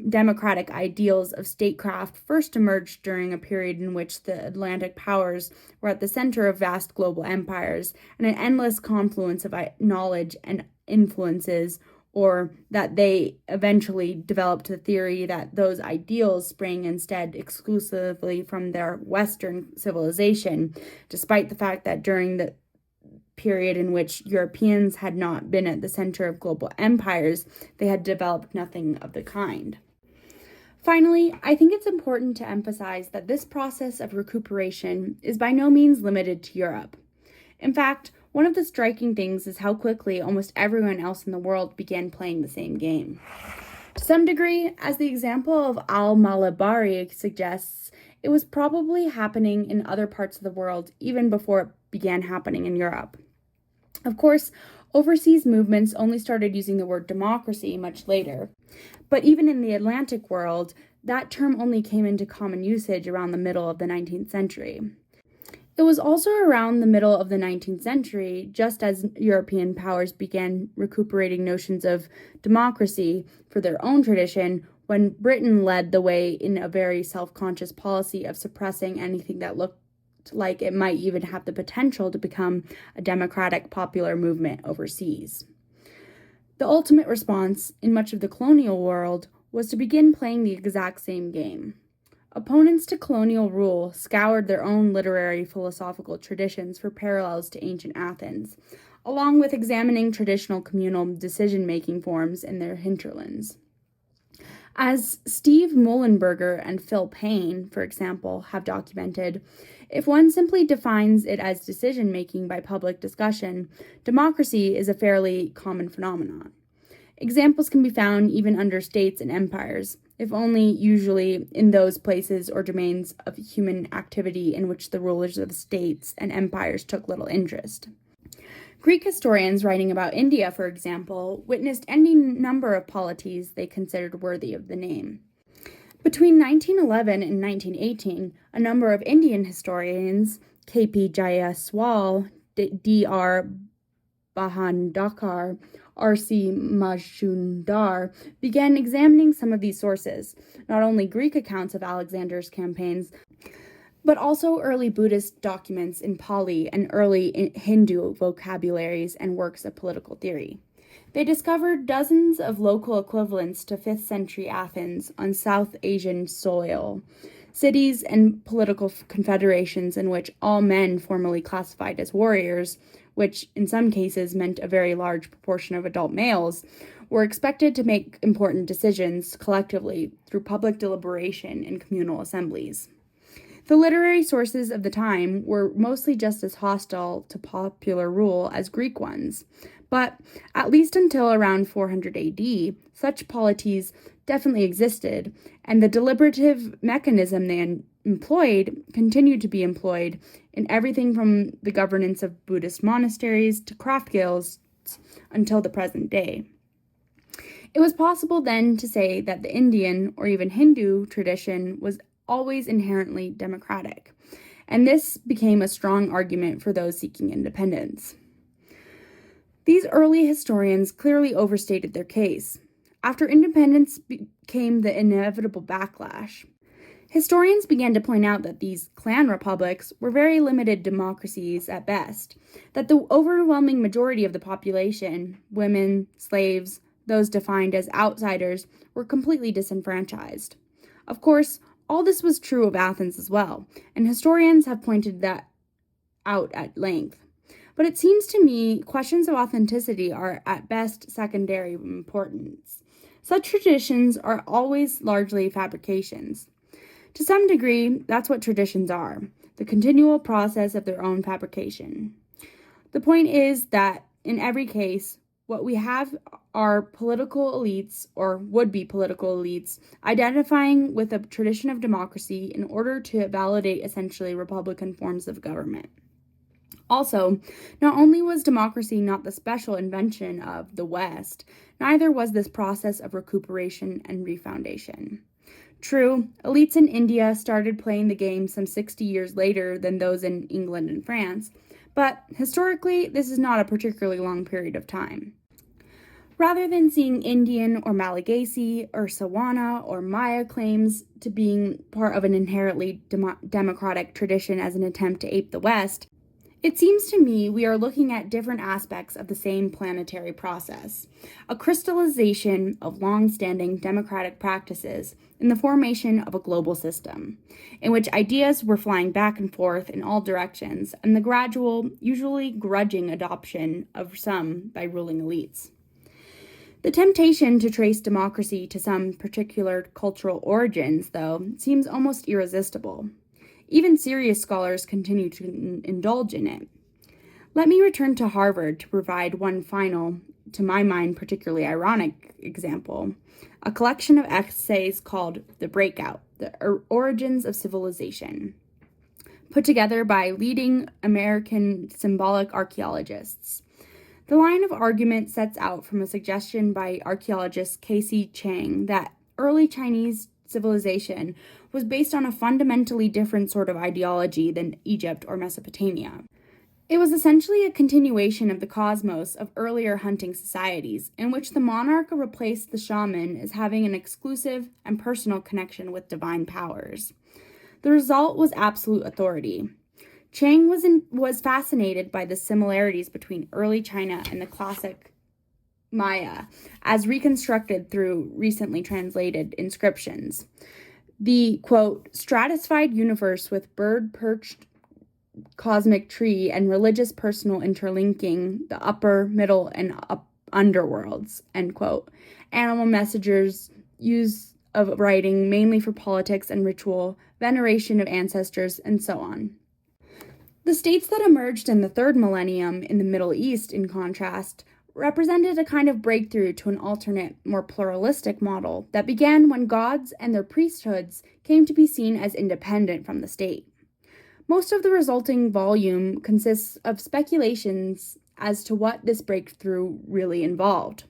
democratic ideals of statecraft first emerged during a period in which the Atlantic powers were at the center of vast global empires and an endless confluence of knowledge and influences, or that they eventually developed the theory that those ideals sprang instead exclusively from their Western civilization, despite the fact that during the period in which Europeans had not been at the center of global empires, they had developed nothing of the kind. Finally, I think it's important to emphasize that this process of recuperation is by no means limited to Europe. In fact, one of the striking things is how quickly almost everyone else in the world began playing the same game. To some degree, as the example of al-Malabari suggests, it was probably happening in other parts of the world even before it began happening in Europe. Of course, overseas movements only started using the word democracy much later, but even in the Atlantic world, that term only came into common usage around the middle of the 19th century. It was also around the middle of the 19th century, just as European powers began recuperating notions of democracy for their own tradition, when Britain led the way in a very self-conscious policy of suppressing anything that looked like it might even have the potential to become a democratic popular movement overseas. The ultimate response in much of the colonial world was to begin playing the exact same game. Opponents to colonial rule scoured their own literary philosophical traditions for parallels to ancient Athens, along with examining traditional communal decision-making forms in their hinterlands. As Steve Muhlenberger and Phil Payne, for example, have documented, if one simply defines it as decision-making by public discussion, democracy is a fairly common phenomenon. Examples can be found even under states and empires, if only usually in those places or domains of human activity in which the rulers of states and empires took little interest. Greek historians writing about India, for example, witnessed any number of polities they considered worthy of the name. Between 1911 and 1918, a number of Indian historians, K.P. Jaiswal, D.R. Bhandakar, R.C. Majumdar, began examining some of these sources, not only Greek accounts of Alexander's campaigns, but also early Buddhist documents in Pali and early Hindu vocabularies and works of political theory. They discovered dozens of local equivalents to 5th century Athens on South Asian soil, cities and political confederations in which all men formally classified as warriors, which in some cases meant a very large proportion of adult males, were expected to make important decisions collectively through public deliberation in communal assemblies. The literary sources of the time were mostly just as hostile to popular rule as Greek ones, but at least until around 400 AD, such polities definitely existed, and the deliberative mechanism they employed continued to be employed in everything from the governance of Buddhist monasteries to craft guilds until the present day. It was possible then to say that the Indian or even Hindu tradition was always inherently democratic, and this became a strong argument for those seeking independence. These early historians clearly overstated their case. After independence came the inevitable backlash. Historians began to point out that these clan republics were very limited democracies at best, that the overwhelming majority of the population, women, slaves, those defined as outsiders, were completely disenfranchised. Of course, all this was true of Athens as well, and historians have pointed that out at length. But it seems to me questions of authenticity are at best secondary importance. Such traditions are always largely fabrications. To some degree, that's what traditions are, the continual process of their own fabrication. The point is that in every case, what we have are political elites, or would-be political elites, identifying with a tradition of democracy in order to validate essentially republican forms of government. Also, not only was democracy not the special invention of the West, neither was this process of recuperation and refoundation. True, elites in India started playing the game some 60 years later than those in England and France, but historically, this is not a particularly long period of time. Rather than seeing Indian or Malagasy or Sawana or Maya claims to being part of an inherently democratic tradition as an attempt to ape the West, it seems to me we are looking at different aspects of the same planetary process, a crystallization of long-standing democratic practices in the formation of a global system, in which ideas were flying back and forth in all directions, and the gradual, usually grudging adoption of some by ruling elites. The temptation to trace democracy to some particular cultural origins, though, seems almost irresistible. Even serious scholars continue to indulge in it. Let me return to Harvard to provide one final, to my mind particularly ironic example, a collection of essays called The Breakout, The Origins of Civilization, put together by leading American symbolic archaeologists. The line of argument sets out from a suggestion by archaeologist Casey Chang that early Chinese civilization was based on a fundamentally different sort of ideology than Egypt or Mesopotamia. It was essentially a continuation of the cosmos of earlier hunting societies, in which the monarch replaced the shaman as having an exclusive and personal connection with divine powers. The result was absolute authority. Chang was fascinated by the similarities between early China and the classic Maya, as reconstructed through recently translated inscriptions. The, quote, stratified universe with bird-perched cosmic tree and religious personal interlinking the upper, middle, and underworlds, end quote. Animal messengers, use of writing mainly for politics and ritual, veneration of ancestors, and so on. The states that emerged in the third millennium in the Middle East, in contrast, represented a kind of breakthrough to an alternate, more pluralistic model that began when gods and their priesthoods came to be seen as independent from the state. Most of the resulting volume consists of speculations as to what this breakthrough really involved.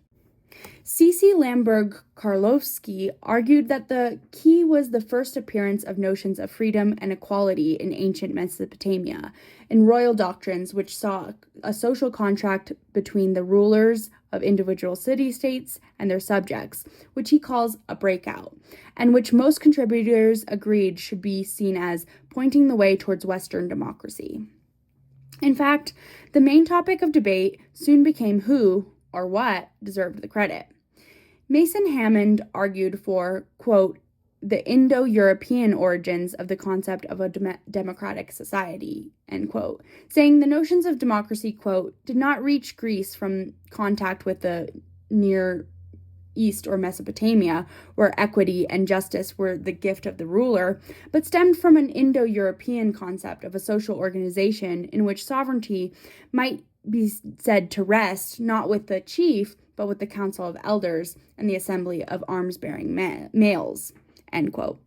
C.C. Lamberg-Karlowski argued that the key was the first appearance of notions of freedom and equality in ancient Mesopotamia, in royal doctrines which saw a social contract between the rulers of individual city-states and their subjects, which he calls a breakout, and which most contributors agreed should be seen as pointing the way towards Western democracy. In fact, the main topic of debate soon became who, or what, deserved the credit. Mason Hammond argued for, quote, the Indo-European origins of the concept of a democratic society, end quote, saying the notions of democracy, quote, did not reach Greece from contact with the Near East or Mesopotamia, where equity and justice were the gift of the ruler, but stemmed from an Indo-European concept of a social organization in which sovereignty might be said to rest not with the chief, but with the council of elders and the assembly of arms-bearing males, end quote.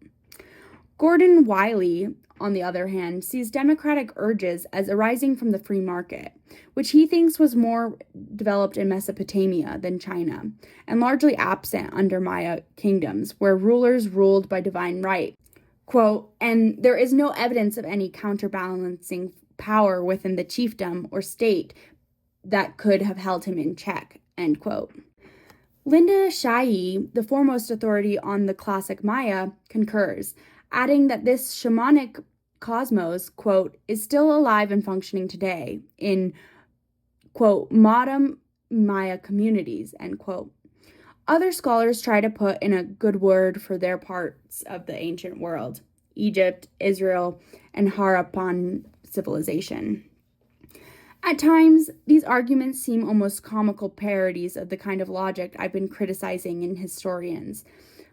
Gordon Wiley, on the other hand, sees democratic urges as arising from the free market, which he thinks was more developed in Mesopotamia than China, and largely absent under Maya kingdoms, where rulers ruled by divine right. Quote, and there is no evidence of any counterbalancing power within the chiefdom or state that could have held him in check, end quote. Linda Shai, the foremost authority on the classic Maya, concurs, adding that this shamanic cosmos, quote, is still alive and functioning today in, quote, modern Maya communities, end quote. Other scholars try to put in a good word for their parts of the ancient world, Egypt, Israel, and Harappan civilization. At times, these arguments seem almost comical parodies of the kind of logic I've been criticizing in historians.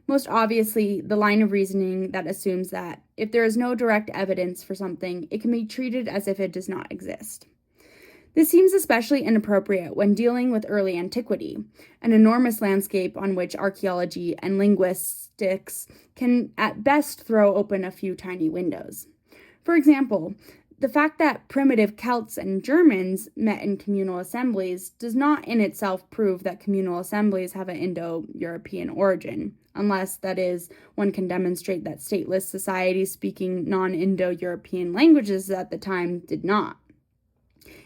Most obviously, the line of reasoning that assumes that if there is no direct evidence for something, it can be treated as if it does not exist. This seems especially inappropriate when dealing with early antiquity, an enormous landscape on which archaeology and linguistics can at best throw open a few tiny windows. For example, the fact that primitive Celts and Germans met in communal assemblies does not in itself prove that communal assemblies have an Indo-European origin, unless, that is, one can demonstrate that stateless societies speaking non-Indo-European languages at the time did not.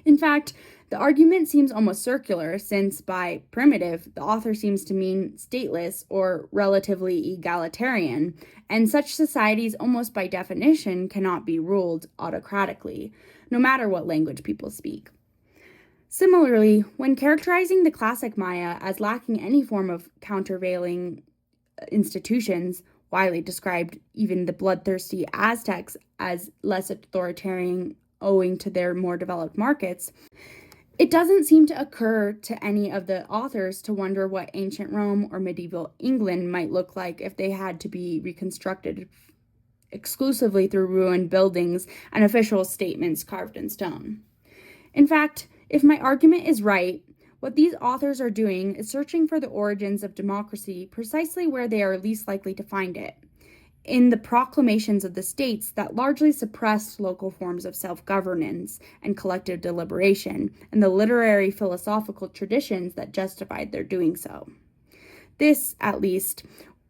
In fact, the argument seems almost circular, since by primitive, the author seems to mean stateless or relatively egalitarian, and such societies almost by definition cannot be ruled autocratically, no matter what language people speak. Similarly, when characterizing the classic Maya as lacking any form of countervailing institutions, Wiley described even the bloodthirsty Aztecs as less authoritarian owing to their more developed markets, it doesn't seem to occur to any of the authors to wonder what ancient Rome or medieval England might look like if they had to be reconstructed exclusively through ruined buildings and official statements carved in stone. In fact, if my argument is right, what these authors are doing is searching for the origins of democracy precisely where they are least likely to find it, in the proclamations of the states that largely suppressed local forms of self-governance and collective deliberation, and the literary philosophical traditions that justified their doing so. This, at least,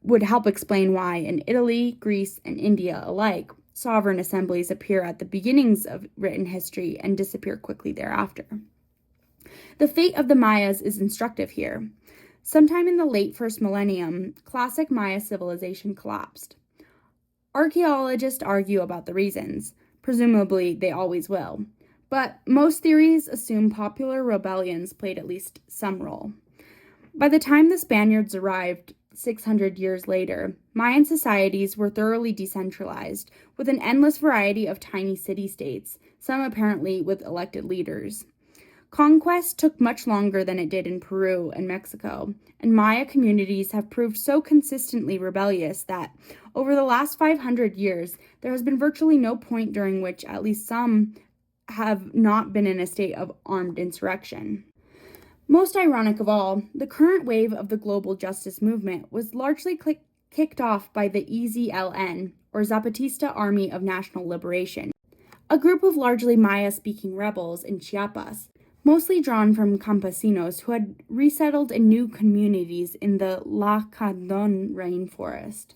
would help explain why in Italy, Greece, and India alike, sovereign assemblies appear at the beginnings of written history and disappear quickly thereafter. The fate of the Mayas is instructive here. Sometime in the late first millennium, classic Maya civilization collapsed. Archaeologists argue about the reasons. Presumably, they always will. But most theories assume popular rebellions played at least some role. By the time the Spaniards arrived 600 years later, Mayan societies were thoroughly decentralized, with an endless variety of tiny city-states, some apparently with elected leaders. Conquest took much longer than it did in Peru and Mexico, and Maya communities have proved so consistently rebellious that, over the last 500 years, there has been virtually no point during which at least some have not been in a state of armed insurrection. Most ironic of all, the current wave of the global justice movement was largely kicked off by the EZLN, or Zapatista Army of National Liberation, a group of largely Maya-speaking rebels in Chiapas, mostly drawn from campesinos who had resettled in new communities in the Lacandon rainforest.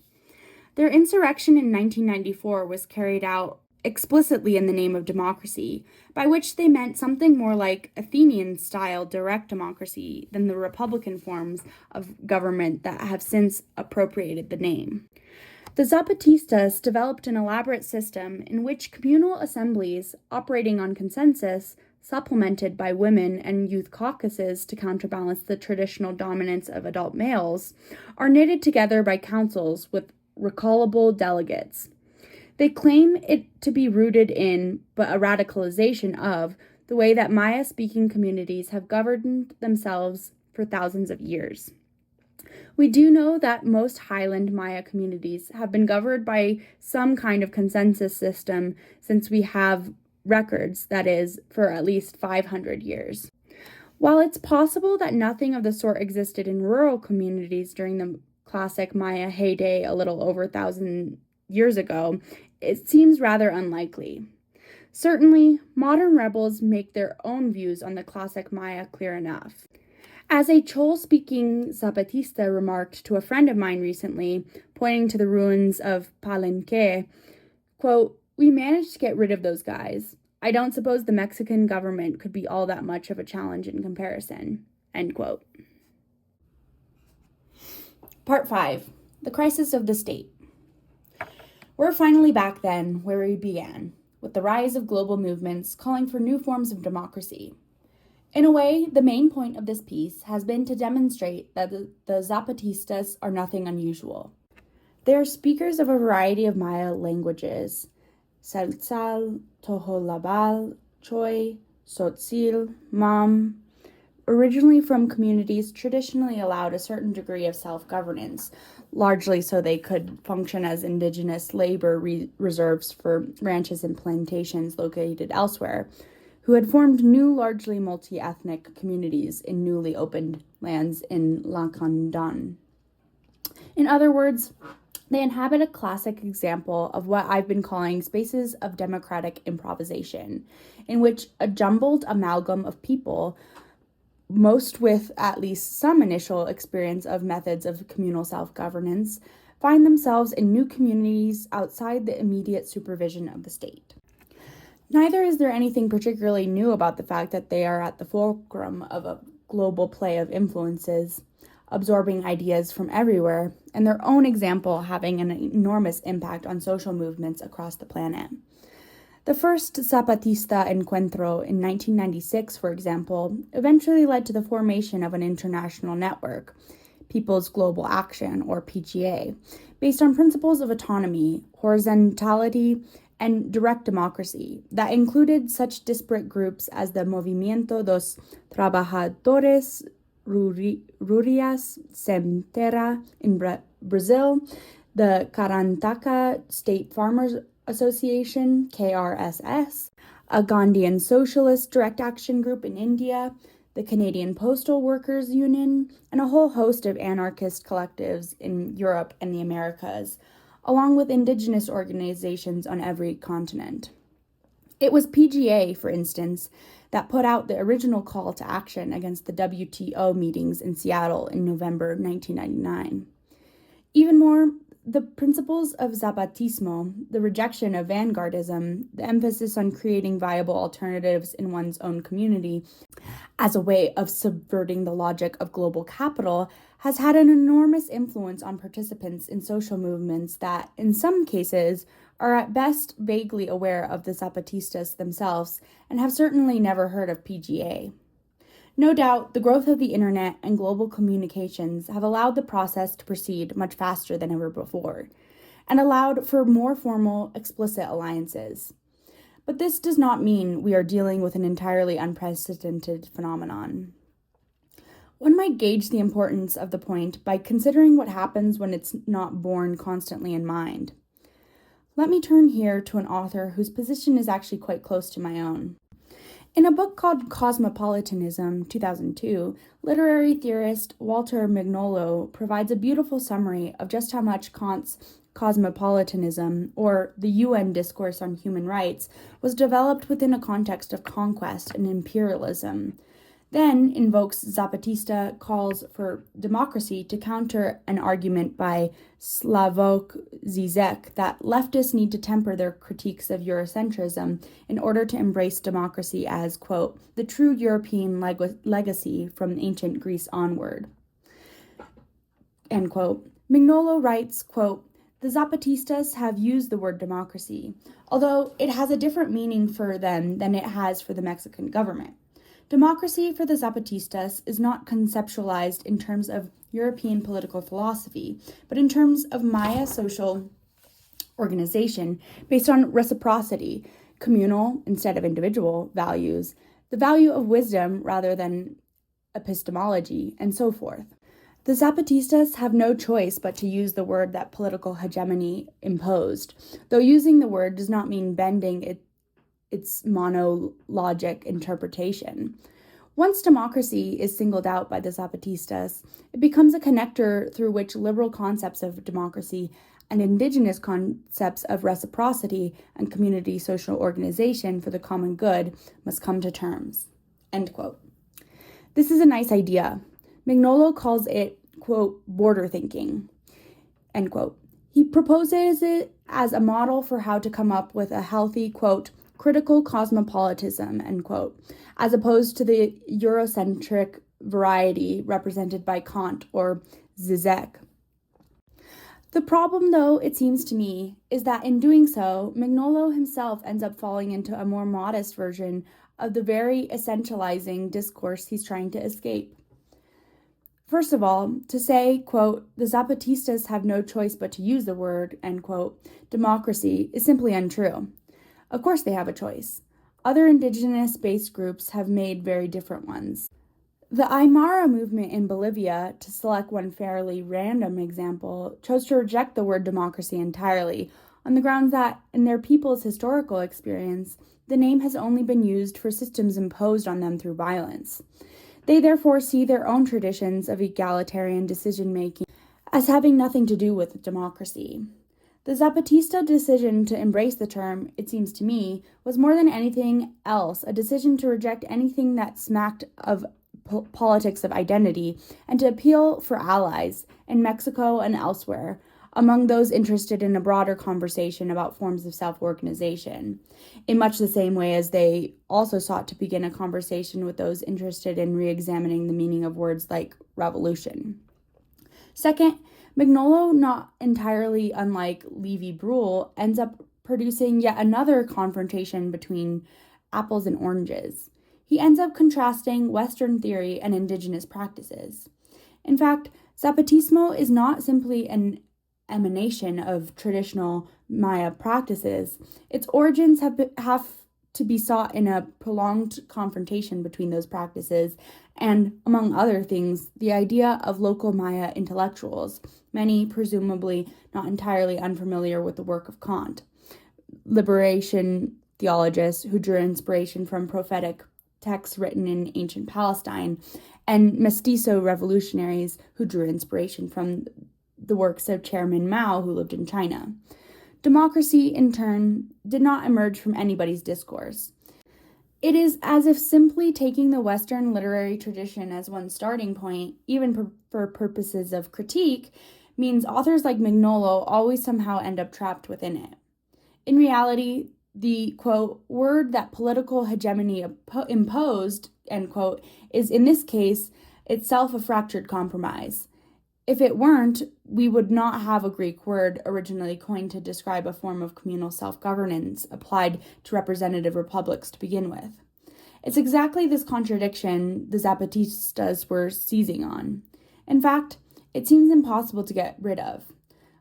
Their insurrection in 1994 was carried out explicitly in the name of democracy, by which they meant something more like Athenian-style direct democracy than the Republican forms of government that have since appropriated the name. The Zapatistas developed an elaborate system in which communal assemblies, operating on consensus, supplemented by women and youth caucuses to counterbalance the traditional dominance of adult males, are knitted together by councils with recallable delegates. They claim it to be rooted in, but a radicalization of, the way that Maya-speaking communities have governed themselves for thousands of years. We do know that most highland Maya communities have been governed by some kind of consensus system since we have records, that is, for at least 500 years. While it's possible that nothing of the sort existed in rural communities during the classic Maya heyday a little over 1,000 years ago, it seems rather unlikely. Certainly, modern rebels make their own views on the classic Maya clear enough. As a Chol-speaking Zapatista remarked to a friend of mine recently, pointing to the ruins of Palenque, quote, "We managed to get rid of those guys. I don't suppose the Mexican government could be all that much of a challenge in comparison," end quote. Part 5. The Crisis of the State. We're finally back then where we began, with the rise of global movements calling for new forms of democracy. In a way, the main point of this piece has been to demonstrate that the Zapatistas are nothing unusual. They are speakers of a variety of Maya languages: Tzeltal, Toholabal, Choi, Tzotzil, Mam, originally from communities traditionally allowed a certain degree of self-governance, largely so they could function as indigenous labor reserves for ranches and plantations located elsewhere, who had formed new, largely multi-ethnic communities in newly opened lands in Lacandon. In other words, they inhabit a classic example of what I've been calling spaces of democratic improvisation, in which a jumbled amalgam of people, most with at least some initial experience of methods of communal self-governance, find themselves in new communities outside the immediate supervision of the state. Neither is there anything particularly new about the fact that they are at the fulcrum of a global play of influences, absorbing ideas from everywhere, and their own example having an enormous impact on social movements across the planet. The first Zapatista Encuentro in 1996, for example, eventually led to the formation of an international network, People's Global Action, or PGA, based on principles of autonomy, horizontality, and direct democracy that included such disparate groups as the Movimiento dos Trabajadores Rurales Sem Terra in Brazil, the Karnataka State Farmers Association, KRSS, a Gandhian Socialist Direct Action Group in India, the Canadian Postal Workers Union, and a whole host of anarchist collectives in Europe and the Americas, along with indigenous organizations on every continent. It was PGA, for instance, that put out the original call to action against the WTO meetings in Seattle in November 1999. Even more, the principles of Zapatismo, the rejection of vanguardism, the emphasis on creating viable alternatives in one's own community as a way of subverting the logic of global capital, has had an enormous influence on participants in social movements that, in some cases, are at best vaguely aware of the Zapatistas themselves and have certainly never heard of PGA. No doubt, the growth of the internet and global communications have allowed the process to proceed much faster than ever before, and allowed for more formal, explicit alliances. But this does not mean we are dealing with an entirely unprecedented phenomenon. One might gauge the importance of the point by considering what happens when it's not borne constantly in mind. Let me turn here to an author whose position is actually quite close to my own. In a book called Cosmopolitanism, 2002, literary theorist Walter Mignolo provides a beautiful summary of just how much Kant's cosmopolitanism, or the UN Discourse on Human Rights, was developed within a context of conquest and imperialism, then invokes Zapatista calls for democracy to counter an argument by Slavoj Zizek that leftists need to temper their critiques of Eurocentrism in order to embrace democracy as, quote, the true European legacy from ancient Greece onward, end quote. Mignolo writes, quote, the Zapatistas have used the word democracy, although it has a different meaning for them than it has for the Mexican government. Democracy for the Zapatistas is not conceptualized in terms of European political philosophy, but in terms of Maya social organization based on reciprocity, communal instead of individual values, the value of wisdom rather than epistemology, and so forth. The Zapatistas have no choice but to use the word that political hegemony imposed, though using the word does not mean bending its monologic interpretation. Once democracy is singled out by the Zapatistas, it becomes a connector through which liberal concepts of democracy and indigenous concepts of reciprocity and community social organization for the common good must come to terms. End quote. This is a nice idea. Mignolo calls it, quote, border thinking, end quote. He proposes it as a model for how to come up with a healthy, quote, critical cosmopolitanism, end quote, as opposed to the Eurocentric variety represented by Kant or Zizek. The problem, though, it seems to me, is that in doing so, Mignolo himself ends up falling into a more modest version of the very essentializing discourse he's trying to escape. First of all, to say, quote, the Zapatistas have no choice but to use the word, end quote, democracy is simply untrue. Of course they have a choice. Other indigenous-based groups have made very different ones. The Aymara movement in Bolivia, to select one fairly random example, chose to reject the word democracy entirely on the grounds that, in their people's historical experience, the name has only been used for systems imposed on them through violence. They therefore see their own traditions of egalitarian decision-making as having nothing to do with democracy. The Zapatista decision to embrace the term, it seems to me, was more than anything else a decision to reject anything that smacked of politics of identity and to appeal for allies in Mexico and elsewhere, among those interested in a broader conversation about forms of self-organization, in much the same way as they also sought to begin a conversation with those interested in re-examining the meaning of words like revolution. Second, Mignolo, not entirely unlike Lévi-Bruhl, ends up producing yet another confrontation between apples and oranges. He ends up contrasting Western theory and indigenous practices. In fact, Zapatismo is not simply an emanation of traditional Maya practices. Its origins have to be sought in a prolonged confrontation between those practices and, among other things, the idea of local Maya intellectuals, many presumably not entirely unfamiliar with the work of Kant, liberation theologists who drew inspiration from prophetic texts written in ancient Palestine, and mestizo revolutionaries who drew inspiration from the works of Chairman Mao, who lived in China. Democracy, in turn, did not emerge from anybody's discourse. It is as if simply taking the Western literary tradition as one starting point, even for purposes of critique, means authors like Mignolo always somehow end up trapped within it. In reality, the, quote, word that political hegemony imposed, end quote, is in this case itself a fractured compromise. If it weren't, we would not have a Greek word originally coined to describe a form of communal self-governance applied to representative republics to begin with. It's exactly this contradiction the Zapatistas were seizing on. In fact, it seems impossible to get rid of.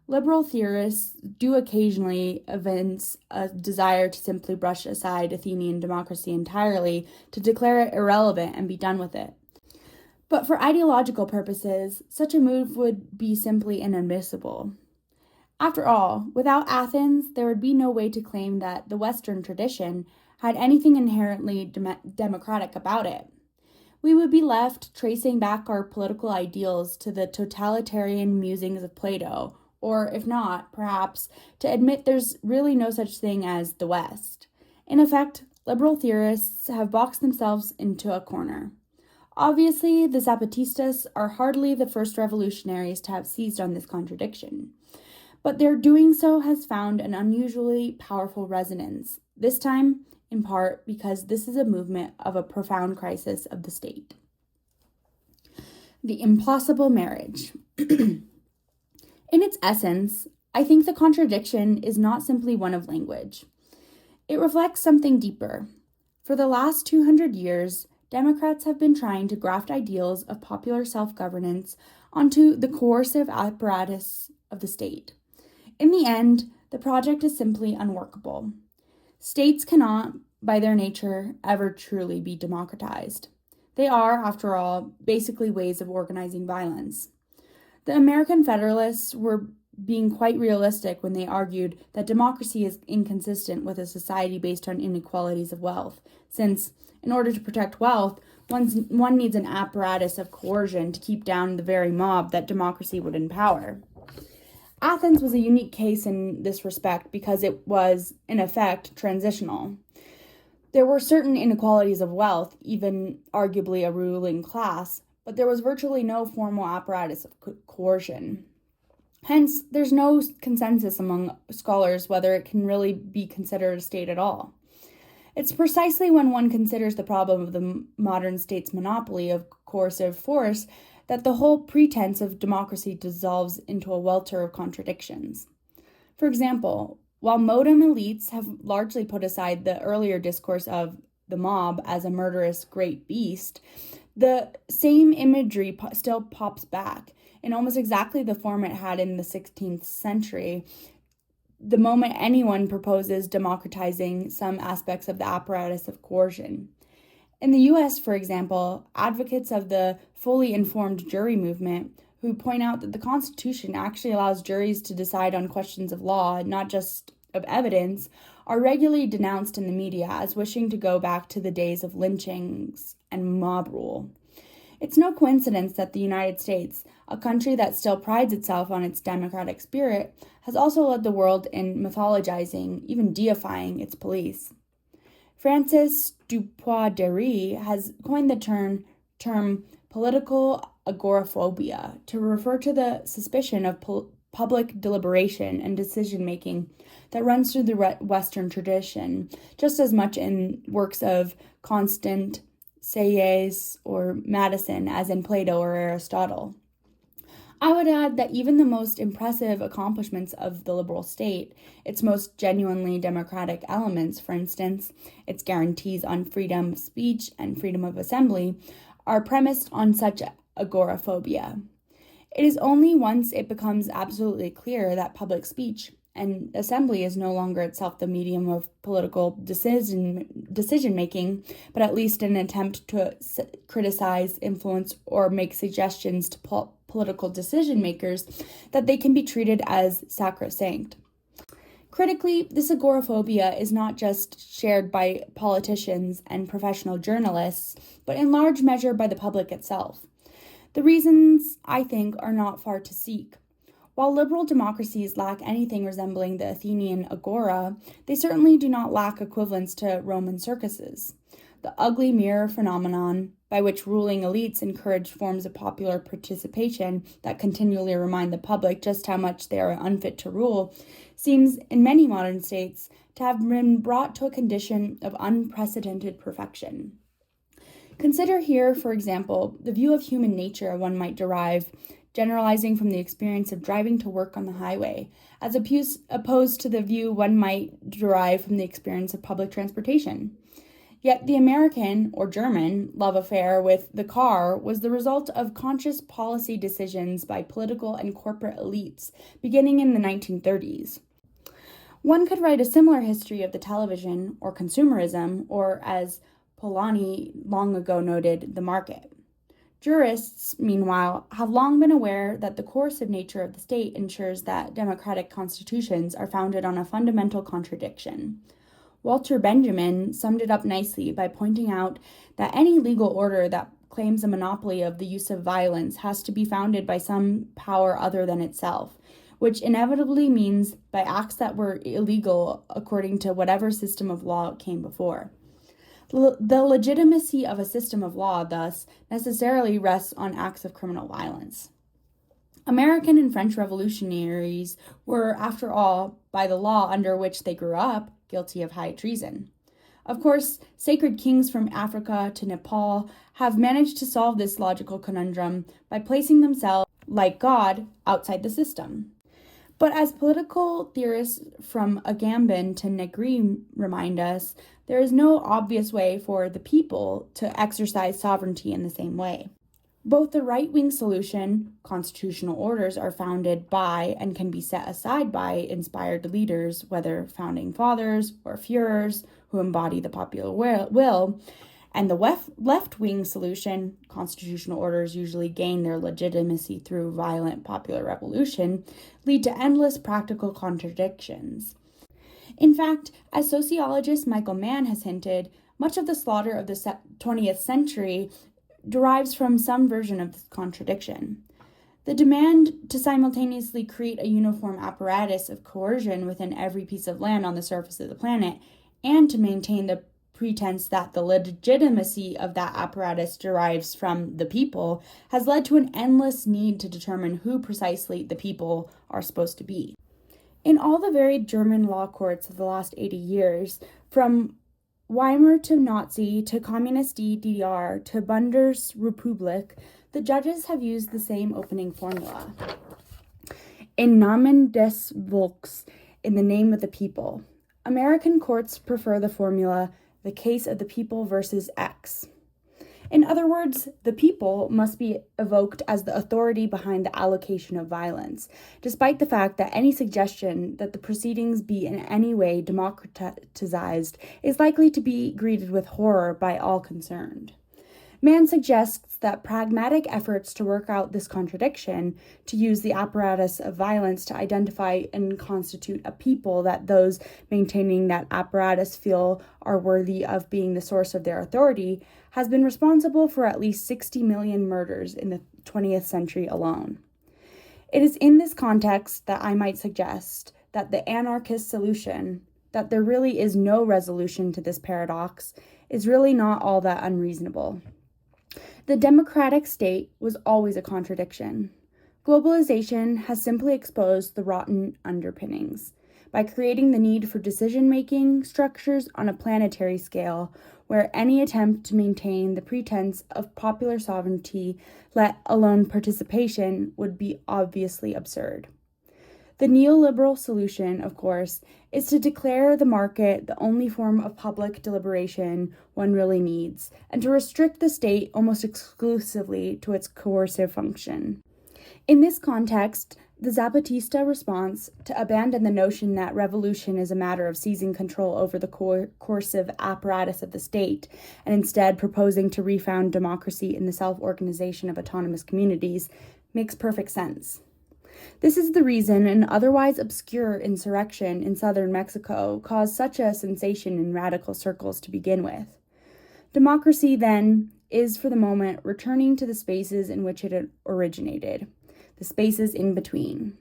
Liberal theorists do occasionally evince a desire to simply brush aside Athenian democracy entirely, to declare it irrelevant and be done with it. But for ideological purposes, such a move would be simply inadmissible. After all, without Athens, there would be no way to claim that the Western tradition had anything inherently democratic about it. We would be left tracing back our political ideals to the totalitarian musings of Plato, or if not, perhaps, to admit there's really no such thing as the West. In effect, liberal theorists have boxed themselves into a corner. Obviously, the Zapatistas are hardly the first revolutionaries to have seized on this contradiction, but their doing so has found an unusually powerful resonance, this time in part because this is a movement of a profound crisis of the state. The impossible marriage. In its essence, I think the contradiction is not simply one of language. It reflects something deeper. For the last 200 years, Democrats have been trying to graft ideals of popular self-governance onto the coercive apparatus of the state. In the end, the project is simply unworkable. States cannot, by their nature, ever truly be democratized. They are, after all, basically ways of organizing violence. The American Federalists were being quite realistic when they argued that democracy is inconsistent with a society based on inequalities of wealth, since, in order to protect wealth, one needs an apparatus of coercion to keep down the very mob that democracy would empower. Athens was a unique case in this respect because it was, in effect, transitional. There were certain inequalities of wealth, even arguably a ruling class, but there was virtually no formal apparatus of coercion. Hence, there's no consensus among scholars whether it can really be considered a state at all. It's precisely when one considers the problem of the modern state's monopoly of coercive force that the whole pretense of democracy dissolves into a welter of contradictions. For example, while modem elites have largely put aside the earlier discourse of the mob as a murderous great beast, the same imagery still pops back in almost exactly the form it had in the 16th century, the moment anyone proposes democratizing some aspects of the apparatus of coercion. In the US, for example, advocates of the fully informed jury movement who point out that the Constitution actually allows juries to decide on questions of law, not just of evidence, are regularly denounced in the media as wishing to go back to the days of lynchings and mob rule. It's no coincidence that the United States, a country that still prides itself on its democratic spirit, has also led the world in mythologizing, even deifying, its police. Francis Dupois-Derry has coined the term political agoraphobia to refer to the suspicion of public deliberation and decision-making that runs through the Western tradition, just as much in works of Constant, Sayes, or Madison as in Plato or Aristotle. I would add that even the most impressive accomplishments of the liberal state, its most genuinely democratic elements, for instance, its guarantees on freedom of speech and freedom of assembly, are premised on such agoraphobia. It is only once it becomes absolutely clear that public speech and assembly is no longer itself the medium of political decision-making, but at least an attempt to criticize, influence, or make suggestions to political decision-makers, that they can be treated as sacrosanct. Critically, this agoraphobia is not just shared by politicians and professional journalists, but in large measure by the public itself. The reasons, I think, are not far to seek. While liberal democracies lack anything resembling the Athenian agora, they certainly do not lack equivalents to Roman circuses. The ugly mirror phenomenon, by which ruling elites encourage forms of popular participation that continually remind the public just how much they are unfit to rule, seems, in many modern states, to have been brought to a condition of unprecedented perfection. Consider here, for example, the view of human nature one might derive, generalizing from the experience of driving to work on the highway, as opposed to the view one might derive from the experience of public transportation. Yet the American, or German, love affair with the car was the result of conscious policy decisions by political and corporate elites beginning in the 1930s. One could write a similar history of the television, or consumerism, or, as Polanyi long ago noted, the market. Jurists, meanwhile, have long been aware that the coercive nature of the state ensures that democratic constitutions are founded on a fundamental contradiction. Walter Benjamin summed it up nicely by pointing out that any legal order that claims a monopoly of the use of violence has to be founded by some power other than itself, which inevitably means by acts that were illegal according to whatever system of law came before. The legitimacy of a system of law, thus, necessarily rests on acts of criminal violence. American and French revolutionaries were, after all, by the law under which they grew up, guilty of high treason. Of course, sacred kings from Africa to Nepal have managed to solve this logical conundrum by placing themselves, like God, outside the system. But as political theorists from Agamben to Negri remind us, there is no obvious way for the people to exercise sovereignty in the same way. Both the right-wing solution, constitutional orders, are founded by and can be set aside by inspired leaders, whether founding fathers or Führers who embody the popular will, And the left-wing solution, constitutional orders usually gain their legitimacy through violent popular revolution, lead to endless practical contradictions. In fact, as sociologist Michael Mann has hinted, much of the slaughter of the 20th century derives from some version of this contradiction. The demand to simultaneously create a uniform apparatus of coercion within every piece of land on the surface of the planet, and to maintain the pretense that the legitimacy of that apparatus derives from the people, has led to an endless need to determine who precisely the people are supposed to be. In all the varied German law courts of the last 80 years, from Weimar to Nazi to Communist DDR to Bundesrepublik, the judges have used the same opening formula. In Namen des Volks, in the name of the people. American courts prefer the formula, the case of the people versus X. In other words, the people must be evoked as the authority behind the allocation of violence, despite the fact that any suggestion that the proceedings be in any way democratized is likely to be greeted with horror by all concerned. Mann suggests that pragmatic efforts to work out this contradiction, to use the apparatus of violence to identify and constitute a people that those maintaining that apparatus feel are worthy of being the source of their authority, has been responsible for at least 60 million murders in the 20th century alone. It is in this context that I might suggest that the anarchist solution, that there really is no resolution to this paradox, is really not all that unreasonable. The democratic state was always a contradiction. Globalization has simply exposed the rotten underpinnings by creating the need for decision-making structures on a planetary scale where any attempt to maintain the pretense of popular sovereignty, let alone participation, would be obviously absurd. The neoliberal solution, of course, is to declare the market the only form of public deliberation one really needs, and to restrict the state almost exclusively to its coercive function. In this context, the Zapatista response to abandon the notion that revolution is a matter of seizing control over the coercive apparatus of the state, and instead proposing to refound democracy in the self-organization of autonomous communities, makes perfect sense. This is the reason an otherwise obscure insurrection in southern Mexico caused such a sensation in radical circles to begin with. Democracy, then, is for the moment returning to the spaces in which it had originated, the spaces in between.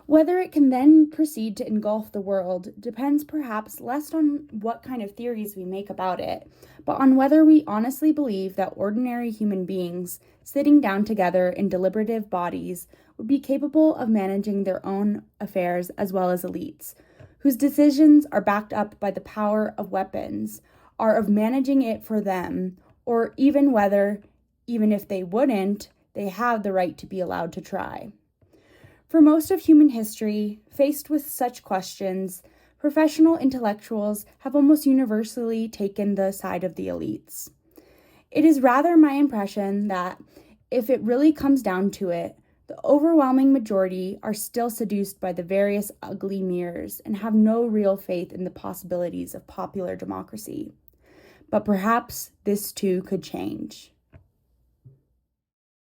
Whether it can then proceed to engulf the world depends perhaps less on what kind of theories we make about it, but on whether we honestly believe that ordinary human beings, sitting down together in deliberative bodies, would be capable of managing their own affairs as well as elites, whose decisions are backed up by the power of weapons, are of managing it for them, or even whether, even if they wouldn't, they have the right to be allowed to try. For most of human history, faced with such questions, professional intellectuals have almost universally taken the side of the elites. It is rather my impression that, if it really comes down to it, the overwhelming majority are still seduced by the various ugly mirrors and have no real faith in the possibilities of popular democracy. But perhaps this too could change.